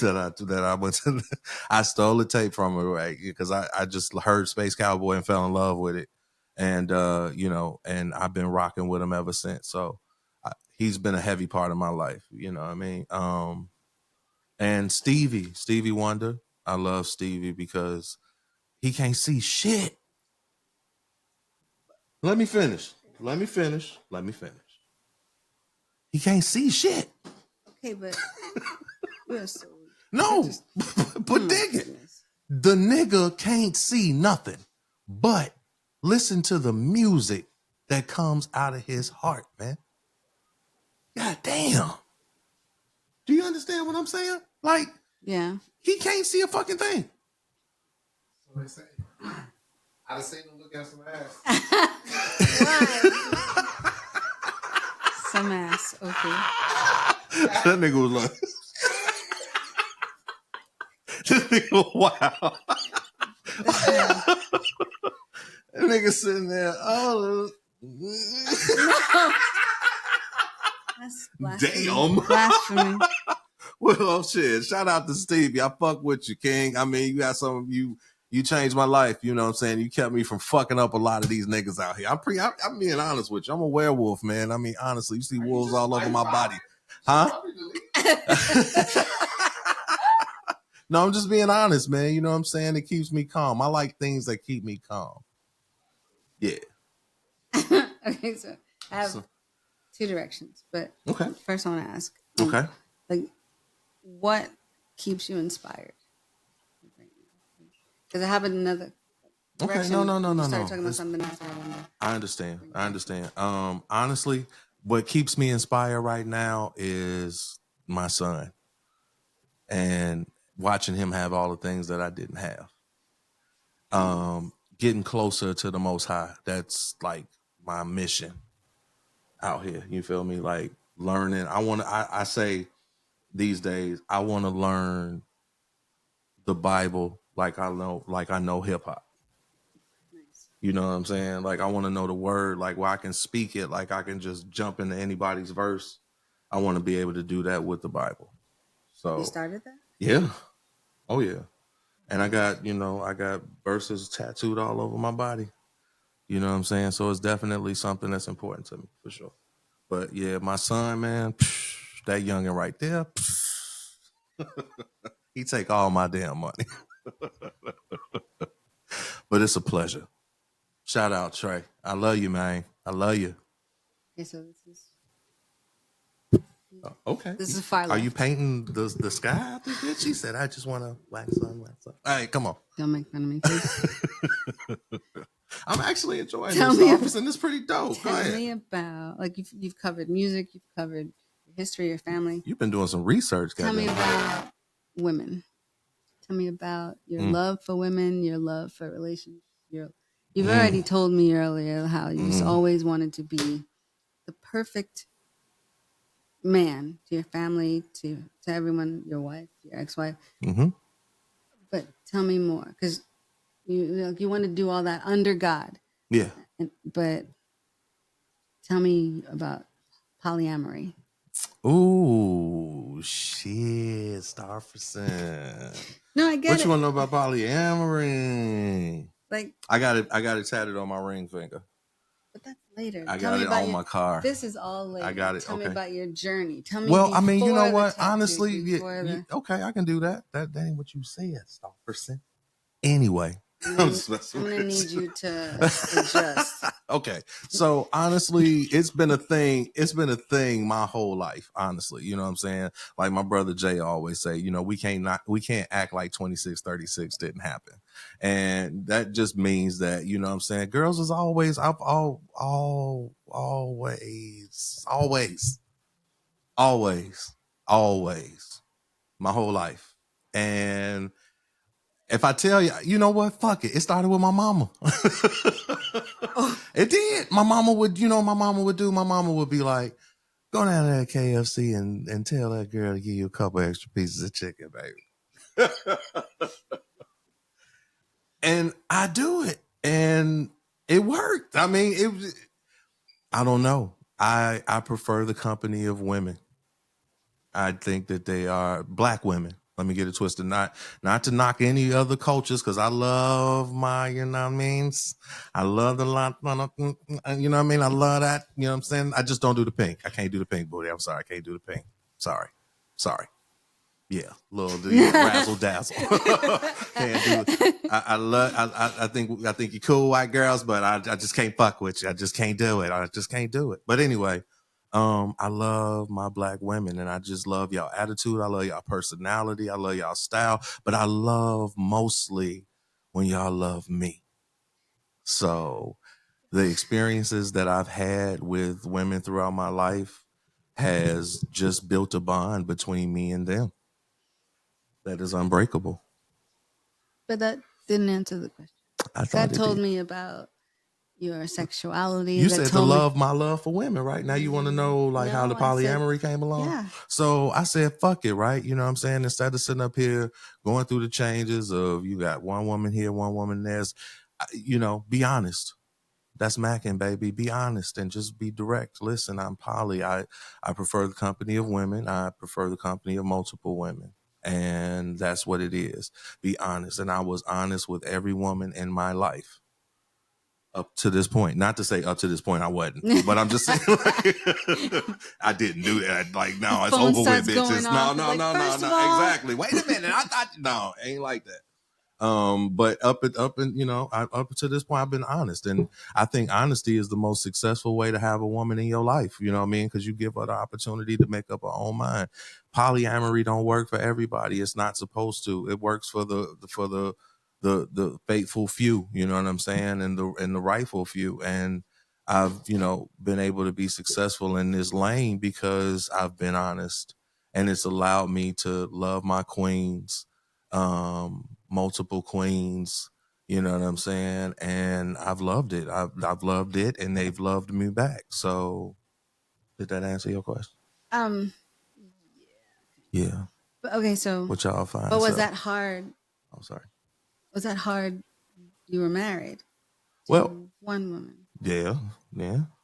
that I went to. I stole the tape from her, right? Because I just heard Space Cowboy and fell in love with it, and and I've been rocking with him ever since. So he's been a heavy part of my life. You know what I mean? And Stevie Wonder. I love Stevie because he can't see shit. Let me finish. He can't see shit. Okay, but we're so no, but dig it. The nigga can't see nothing, but listen to the music that comes out of his heart, man. God damn. Do you understand what I'm saying? Like, yeah, he can't see a fucking thing. So they say. I done seen him look at some ass. Why? Some ass, okay. That nigga was like, this nigga, wow. That nigga sitting there, No. That's blasphemy. Damn. Blasphemy. Well, shit. Shout out to Stevie. I fuck with you, King. I mean, you got some of you changed my life. You know what I'm saying? You kept me from fucking up a lot of these niggas out here. I'm being honest with you. I'm a werewolf, man. I mean, honestly, you see wolves all over my body. Huh? No, I'm just being honest, man. You know what I'm saying? It keeps me calm. I like things that keep me calm. Yeah. Okay, so I have two directions, but okay. First I want to ask, okay, like, what keeps you inspired? Because I have another direction. Okay, no. Start talking about something else. I understand. Honestly, what keeps me inspired right now is my son and watching him have all the things that I didn't have. Getting closer to the Most High. That's like my mission out here. You feel me? Like learning. I say these days, I want to learn the Bible like I know hip hop. You know what I'm saying? Like I want to know the word, like where I can speak it, like I can just jump into anybody's verse. I want to be able to do that with the Bible. So you started that? Yeah. Oh yeah. And I got verses tattooed all over my body. You know what I'm saying? So it's definitely something that's important to me for sure. But yeah, my son, man, that youngin' right there, he take all my damn money. But it's a pleasure. Shout out, Trey. I love you, man. I love you. Okay, so this is Okay. This is far Are left. you painting the sky out this bitch? She said, I just want to wax on, wax on. All right, come on. Don't make fun of me, please. I'm actually enjoying Tell this, me office, and it's pretty dope. Go Tell ahead. me about, like, you've covered music, you've covered your history, your family. You've been doing some research. Tell me about women. Tell me about your love for women, your love for relationships. You've already told me earlier how you just always wanted to be the perfect man to your family, to everyone, your wife, your ex-wife. But tell me more, because you want to do all that under God. Yeah. But tell me about polyamory. Ooh, shit, Starferson. No, I get What it. you want to know about polyamory? Like, I got it tatted on my ring finger. but that's later. I Tell got me it about on my car. This is all later. I got it. Tell me Okay. about your journey. Tell me. Well, I mean, you know before the what? tattoos, Honestly, before the- okay, I can do that. That ain't what you said, Starferson. Anyway, I'm gonna need you to adjust. Okay, so honestly, it's been a thing. It's been a thing my whole life. Honestly, you know what I'm saying. Like my brother Jay always say, you know, we can't act like 2636 didn't happen, and that just means that, you know what I'm saying, girls is always always my whole life. And if I tell you, you know what? Fuck it. It started with my mama. It did. My mama would be like, go down to that KFC and tell that girl to give you a couple extra pieces of chicken, baby. And I do it. And it worked. I mean, I don't know. I prefer the company of women. I think that they are black women. Let me get it twisted. Not to knock any other cultures, because I love my, you know what I mean? I love the lot, you know what I mean? I love that. You know what I'm saying? I just don't do the pink. I can't do the pink, booty. I'm sorry. I can't do the pink. Sorry. Yeah, little razzle dazzle. Can't do it. I think you're cool, white girls, but I just can't fuck with you. I just can't do it. I just can't do it. But anyway, I love my black women, and I just love y'all attitude. I love y'all personality. I love y'all style. But I love mostly when y'all love me. So the experiences that I've had with women throughout my life has just built a bond between me and them that is unbreakable. But that didn't answer the question. I thought That it told did. me about your sexuality. You that said told my love for women, right? Now you want to know like how the polyamory came along? Yeah. So I said, fuck it, right? You know what I'm saying? Instead of sitting up here going through the changes of you got one woman here, one woman there, you know, be honest. That's macking, baby. Be honest and just be direct. Listen, I'm poly. I prefer the company of women. I prefer the company of multiple women. And that's what it is. Be honest. And I was honest with every woman in my life up to this point. Not to say up to this point I wasn't, but I'm just saying like, I didn't do that. Like, no, it's over with, bitches. No. Exactly. Wait a minute. I thought no, ain't like that. But up and you know, up to this point, I've been honest, and I think honesty is the most successful way to have a woman in your life. You know what I mean? Because you give her the opportunity to make up her own mind. Polyamory don't work for everybody. It's not supposed to. It works for the faithful few. You know what I'm saying? And the rightful few. And I've, you know, been able to be successful in this lane because I've been honest, and it's allowed me to love my queens. Multiple queens, you know what I'm saying? And I've loved it. I've loved it, and they've loved me back. So did that answer your question? Yeah. But okay, so What y'all find? But was that hard? I'm sorry. Was that hard? You were married to Well, one woman. Yeah.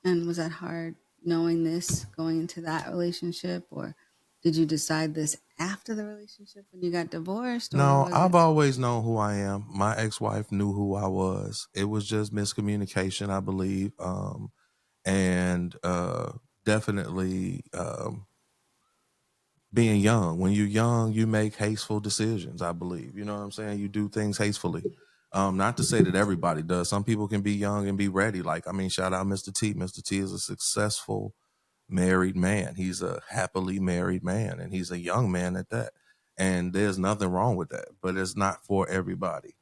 And was that hard knowing this, going into that relationship, or did you decide this after the relationship when you got divorced? No, I've always known who I am. My ex-wife knew who I was. It was just miscommunication, I believe. And definitely being young. When you're young, you make hasteful decisions, I believe. You know what I'm saying? You do things hastefully. Not to say that everybody does. Some people can be young and be ready. Like, I mean, shout out Mr. T. Mr. T is a successful married man. He's a happily married man, and he's a young man at that. And there's nothing wrong with that, but it's not for everybody.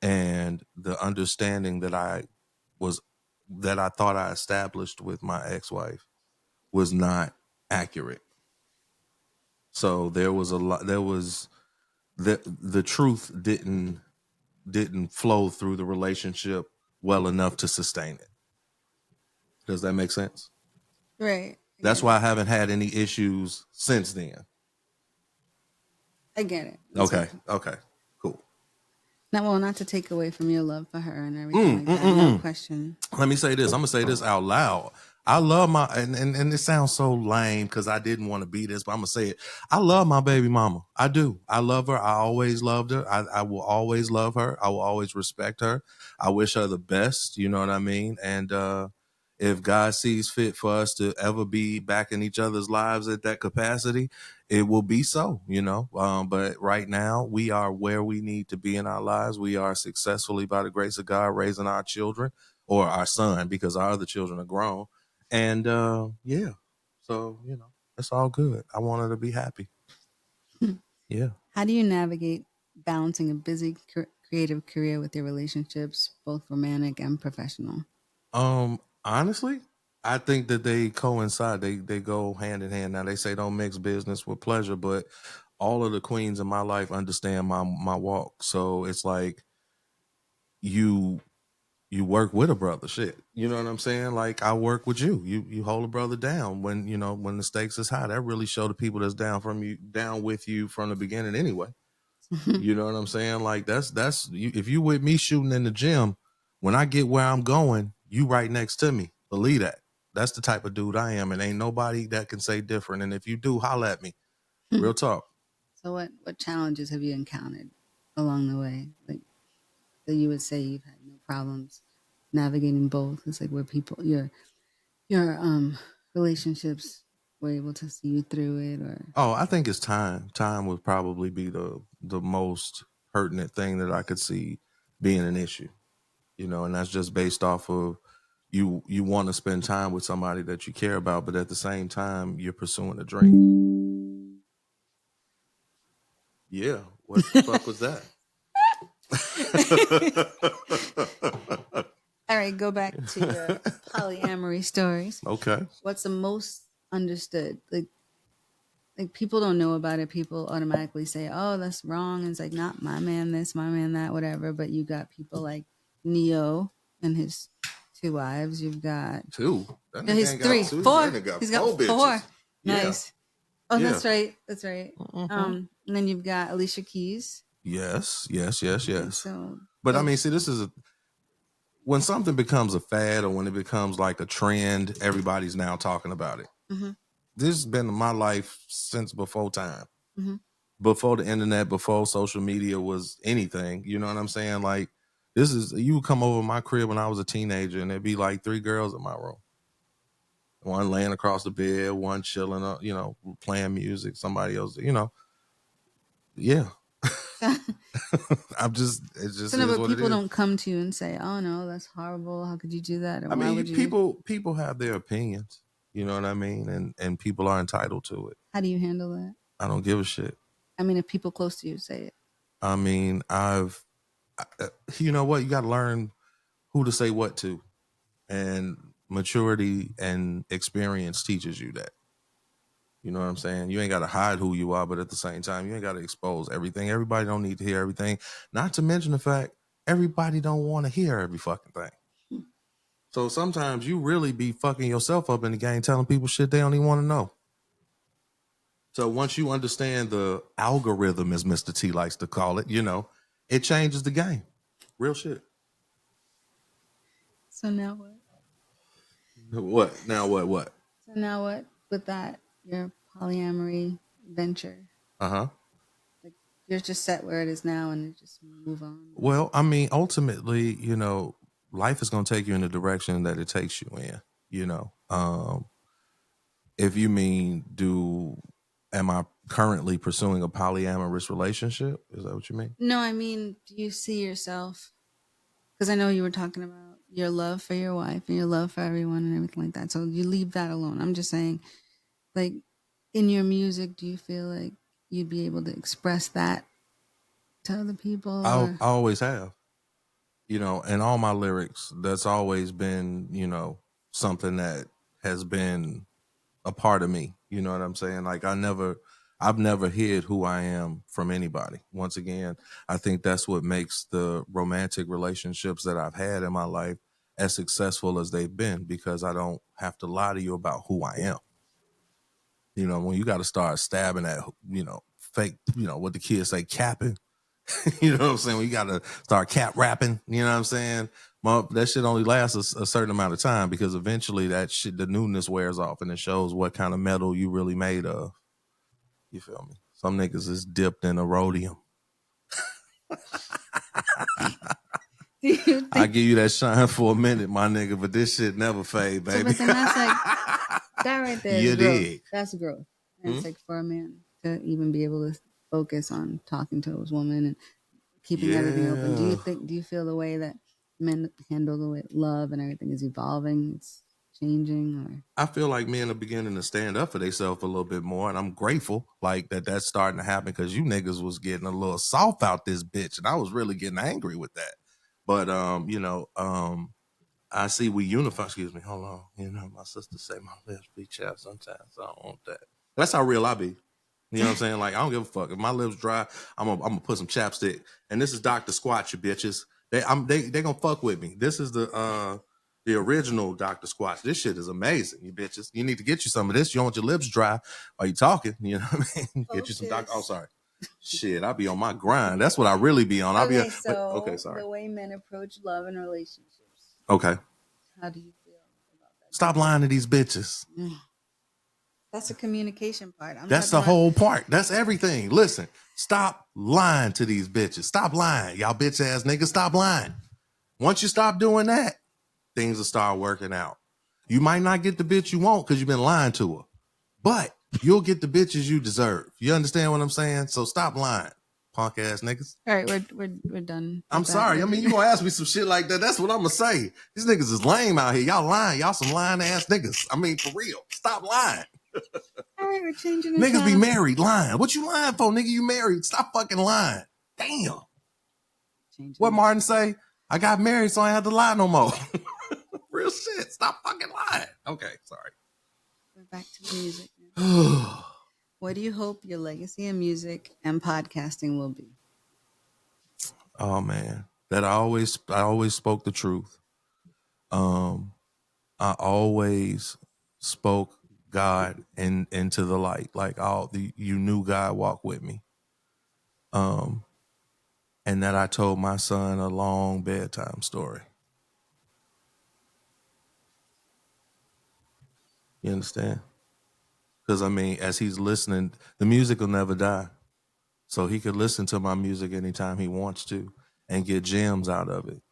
And the understanding that I thought I established with my ex-wife was not accurate. So there was the truth didn't flow through the relationship well enough to sustain it. Does that make sense? Right. That's why I haven't had any issues since then. I get it. Okay. Cool. Not to take away from your love for her and everything like that. No question. Let me say this. I'm gonna say this out loud. I love my and it sounds so lame because I didn't want to be this, but I'm gonna say it. I love my baby mama. I do. I love her. I always loved her. I will always love her. I will always respect her. I wish her the best. You know what I mean? And if God sees fit for us to ever be back in each other's lives at that capacity, it will be so, you know. But right now, we are where we need to be in our lives. We are successfully, by the grace of God, raising our children, or our son, because our other children are grown. And yeah, so, you know, it's all good. I want her to be happy. Yeah. How do you navigate balancing a busy creative career with your relationships, both romantic and professional? Honestly, I think that they coincide. They go hand in hand. Now they say don't mix business with pleasure, but all of the queens in my life understand my walk. So it's like you work with a brother. Shit. You know what I'm saying? Like I work with you. You hold a brother down when, you know, when the stakes is high. That really show the people that's down with you from the beginning anyway. You know what I'm saying? Like that's you, if you with me shooting in the gym, when I get where I'm going, you right next to me. Believe that. That's the type of dude I am, and ain't nobody that can say different. And if you do, holla at me. Real talk. So what challenges have you encountered along the way? Like that you would say you've had no problems navigating both. It's like where people your relationships were able to see you through it, or I think it's time. Time would probably be the most pertinent thing that I could see being an issue. You know, and that's just based off of you want to spend time with somebody that you care about, but at the same time you're pursuing a dream. Yeah. What the fuck was that? all right, go back to your polyamory stories. Okay. What's the most understood? Like people don't know about it. People automatically say, "Oh, that's wrong." And it's like, not my man this, my man that, whatever. But you got people like Neo and his 2 wives. You've got two. That no, nigga he's ain't three, got two. four. That nigga got He's four got four. bitches. Nice. Oh, Yeah. that's right. That's right. And then you've got Alicia Keys. Yes. So, But I mean, see, when something becomes a fad or when it becomes like a trend, everybody's now talking about it. mm-hmm. This has been my life since before time. Mm-hmm. Before the internet, before social media was anything. You know what I'm saying? Like, you would come over my crib when I was a teenager and there'd be like 3 girls in my room. One laying across the bed, one chilling up, you know, playing music, somebody else, you know. Yeah. It's just So no, is but what it people is. don't come to you and say, "Oh no, that's horrible. How could you do that?" And I why mean, would you? people have their opinions, you know what I mean? And people are entitled to it. How do you handle that? I don't give a shit. I mean, if people close to you say it. I mean, you know what? You got to learn who to say what to. And maturity and experience teaches you that. You know what I'm saying? You ain't got to hide who you are, but at the same time, you ain't got to expose everything. Everybody don't need to hear everything. Not to mention the fact everybody don't want to hear every fucking thing. So sometimes you really be fucking yourself up in the game, telling people shit they don't even want to know. So once you understand the algorithm, as Mr. T likes to call it, you know, it changes the game. Real shit. So now what? What? Now what? What? So now what with that, your polyamory venture? Uh-huh. Like you're just set where it is now and you just move on. Well, I mean, ultimately, you know, life is going to take you in the direction that it takes you in, you know. If you mean, am I currently pursuing a polyamorous relationship? Is that what you mean? No, I mean, do you see yourself? Because I know you were talking about your love for your wife and your love for everyone and everything like that. So you leave that alone. I'm just saying, like, in your music, do you feel like you'd be able to express that to other people? I Or? always have, you know, and all my lyrics, that's always been, you know, something that has been a part of me. You know what I'm saying? Like I've never hid who I am from anybody. Once again, I think that's what makes the romantic relationships that I've had in my life as successful as they've been, because I don't have to lie to you about who I am. You know, when you got to start stabbing at, you know, fake, you know, what the kids say, capping, you know what I'm saying? When you got to start cap rapping, you know what I'm saying? Well, that shit only lasts a certain amount of time, because eventually that shit, the newness wears off and it shows what kind of metal you really made of. You feel me? Some niggas is dipped in a rhodium. I give you that shine for a minute, my nigga, but this shit never fade, baby. So, but then that's like, that right there is growth. Dig. That's growth. And it's like for a man to even be able to focus on talking to his woman and keeping everything open. Do you feel the way that men handle the way love and everything is evolving? It's changing? Or I feel like men are beginning to stand up for themselves a little bit more, and I'm grateful like that's starting to happen, because you niggas was getting a little soft out this bitch, and I was really getting angry with that. But you know, I see we unify. Excuse me, hold on. You know, my sister say my lips be chapped sometimes. So I don't want that. That's how real I be. You know what I'm saying? Like, I don't give a fuck. If my lips dry, I'm gonna put some chapstick. And this is Dr. Squatch, you bitches. They gonna fuck with me. This is the original Dr. Squatch. This shit is amazing, you bitches. You need to get you some of this. You don't want your lips dry while you talking. You know what I mean? Get you some Dr. Oh, sorry. Shit, I be on my grind. That's what I really be on. Okay, sorry. The way men approach love and relationships. Okay. How do you feel about that? Stop lying to these bitches. That's a communication part. That's the whole part. That's everything. Listen, stop lying to these bitches. Stop lying. Y'all bitch ass niggas, stop lying. Once you stop doing that, things will start working out. You might not get the bitch you want because you've been lying to her, but you'll get the bitches you deserve. You understand what I'm saying? So stop lying, punk ass niggas. All right, we're done. I'm sorry. I mean, you gonna ask me some shit like that. That's what I'm gonna say. These niggas is lame out here. Y'all lying. Y'all some lying ass niggas. I mean, for real. Stop lying. All right, we're changing niggas be married lying. What you lying for, nigga? You married. Stop fucking lying. Damn. What Martin say? I got married, so I had to lie no more. Real shit. Stop fucking lying. Okay, sorry. We're back to music. What do you hope your legacy in music and podcasting will be? Oh man, that I always spoke the truth. I always spoke God into the light. Like you knew God walked with me. And that I told my son a long bedtime story. You understand? Because I mean, as he's listening, the music will never die. So he could listen to my music anytime he wants to and get gems out of it.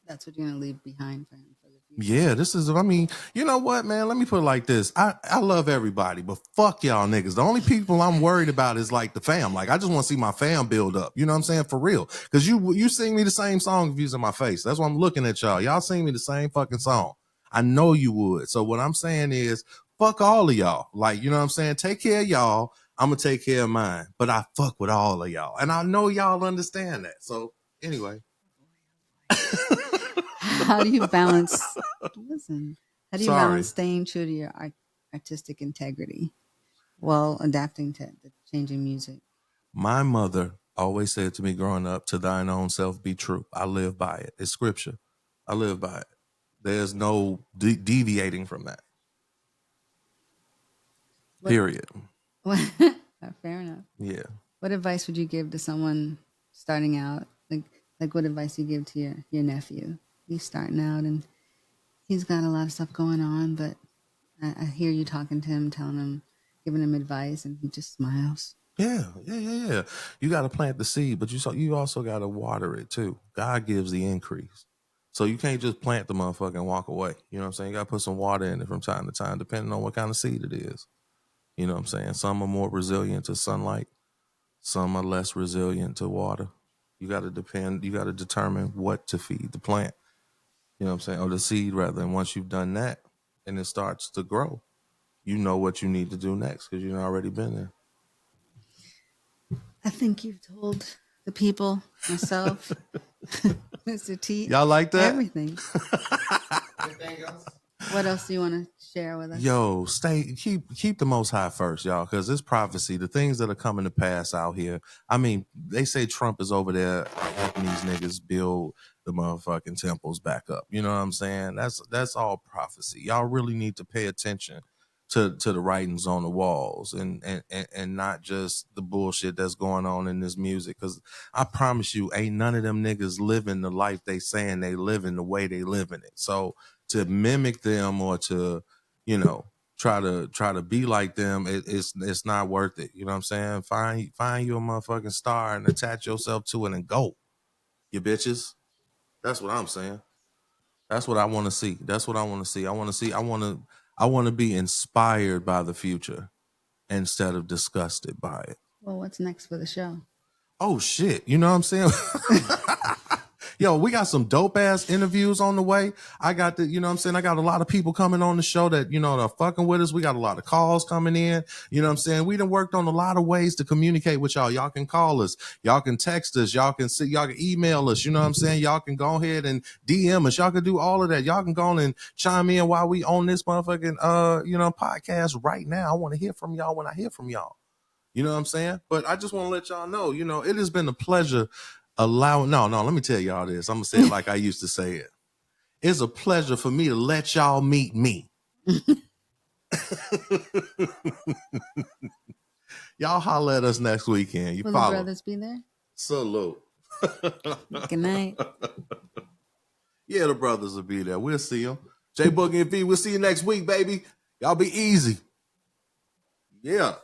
That's what you're going to leave behind for him. Yeah, this is, I mean, you know what, man? Let me put it like this. I love everybody, but fuck y'all niggas. The only people I'm worried about is like the fam. Like, I just want to see my fam build up. You know what I'm saying? For real. Because you sing me the same song views in my face. That's why I'm looking at y'all. Y'all sing me the same fucking song. I know you would. So what I'm saying is, fuck all of y'all. Like, you know what I'm saying? Take care of y'all. I'm going to take care of mine. But I fuck with all of y'all. And I know y'all understand that. So anyway. How do you balance? Listen, how do you balance staying true to your artistic integrity while adapting to the changing music? My mother always said to me growing up, "To thine own self be true." I live by it. It's scripture. I live by it. There's no deviating from that. Period. Fair enough. Yeah. What advice would you give to someone starting out? Like what advice you give to your nephew? He's starting out and he's got a lot of stuff going on, but I hear you talking to him, telling him, giving him advice, and he just smiles. Yeah. You got to plant the seed, but you also got to water it too. God gives the increase. So you can't just plant the motherfucker and walk away. You know what I'm saying? You got to put some water in it from time to time, depending on what kind of seed it is. You know what I'm saying? Some are more resilient to sunlight. Some are less resilient to water. You got to determine what to feed the plant. You know what I'm saying? Or the seed rather. And once you've done that and it starts to grow, you know what you need to do next because you've already been there. I think you've told the people, myself, Mr. T, Y'all like that? everything. Anything else? What else do you want to share with us? Yo, keep the Most High first, y'all, because this prophecy, the things that are coming to pass out here. I mean, they say Trump is over there helping these niggas build the motherfucking temples back up. You know what I'm saying? That's all prophecy. Y'all really need to pay attention to the writings on the walls and not just the bullshit that's going on in this music. Because I promise you, ain't none of them niggas living the life they saying they living the way they living it. So to mimic them or to, you know, try to be like them, it's not worth it. You know what I'm saying? Find you a motherfucking star and attach yourself to it and go, you bitches. That's what I'm saying. That's what I want to see. That's what I want to see. I want to be inspired by the future instead of disgusted by it. Well, what's next for the show? Oh shit. You know what I'm saying? Yo, we got some dope ass interviews on the way. I got you know what I'm saying? I got a lot of people coming on the show that, you know, are fucking with us. We got a lot of calls coming in. You know what I'm saying? We done worked on a lot of ways to communicate with y'all. Y'all can call us. Y'all can text us. Y'all can email us. You know what I'm saying? Y'all can go ahead and DM us. Y'all can do all of that. Y'all can go on and chime in while we on this motherfucking, podcast right now. I want to hear from y'all when I hear from y'all. You know what I'm saying? But I just want to let y'all know, you know, it has been a pleasure let me tell y'all this. I'm going to say it like I used to say it. It's a pleasure for me to let y'all meet me. Y'all holler at us next weekend. Will the brothers be there? Salute. Good night. Yeah, the brothers will be there. We'll see them. J Boogie and V, we'll see you next week, baby. Y'all be easy. Yeah.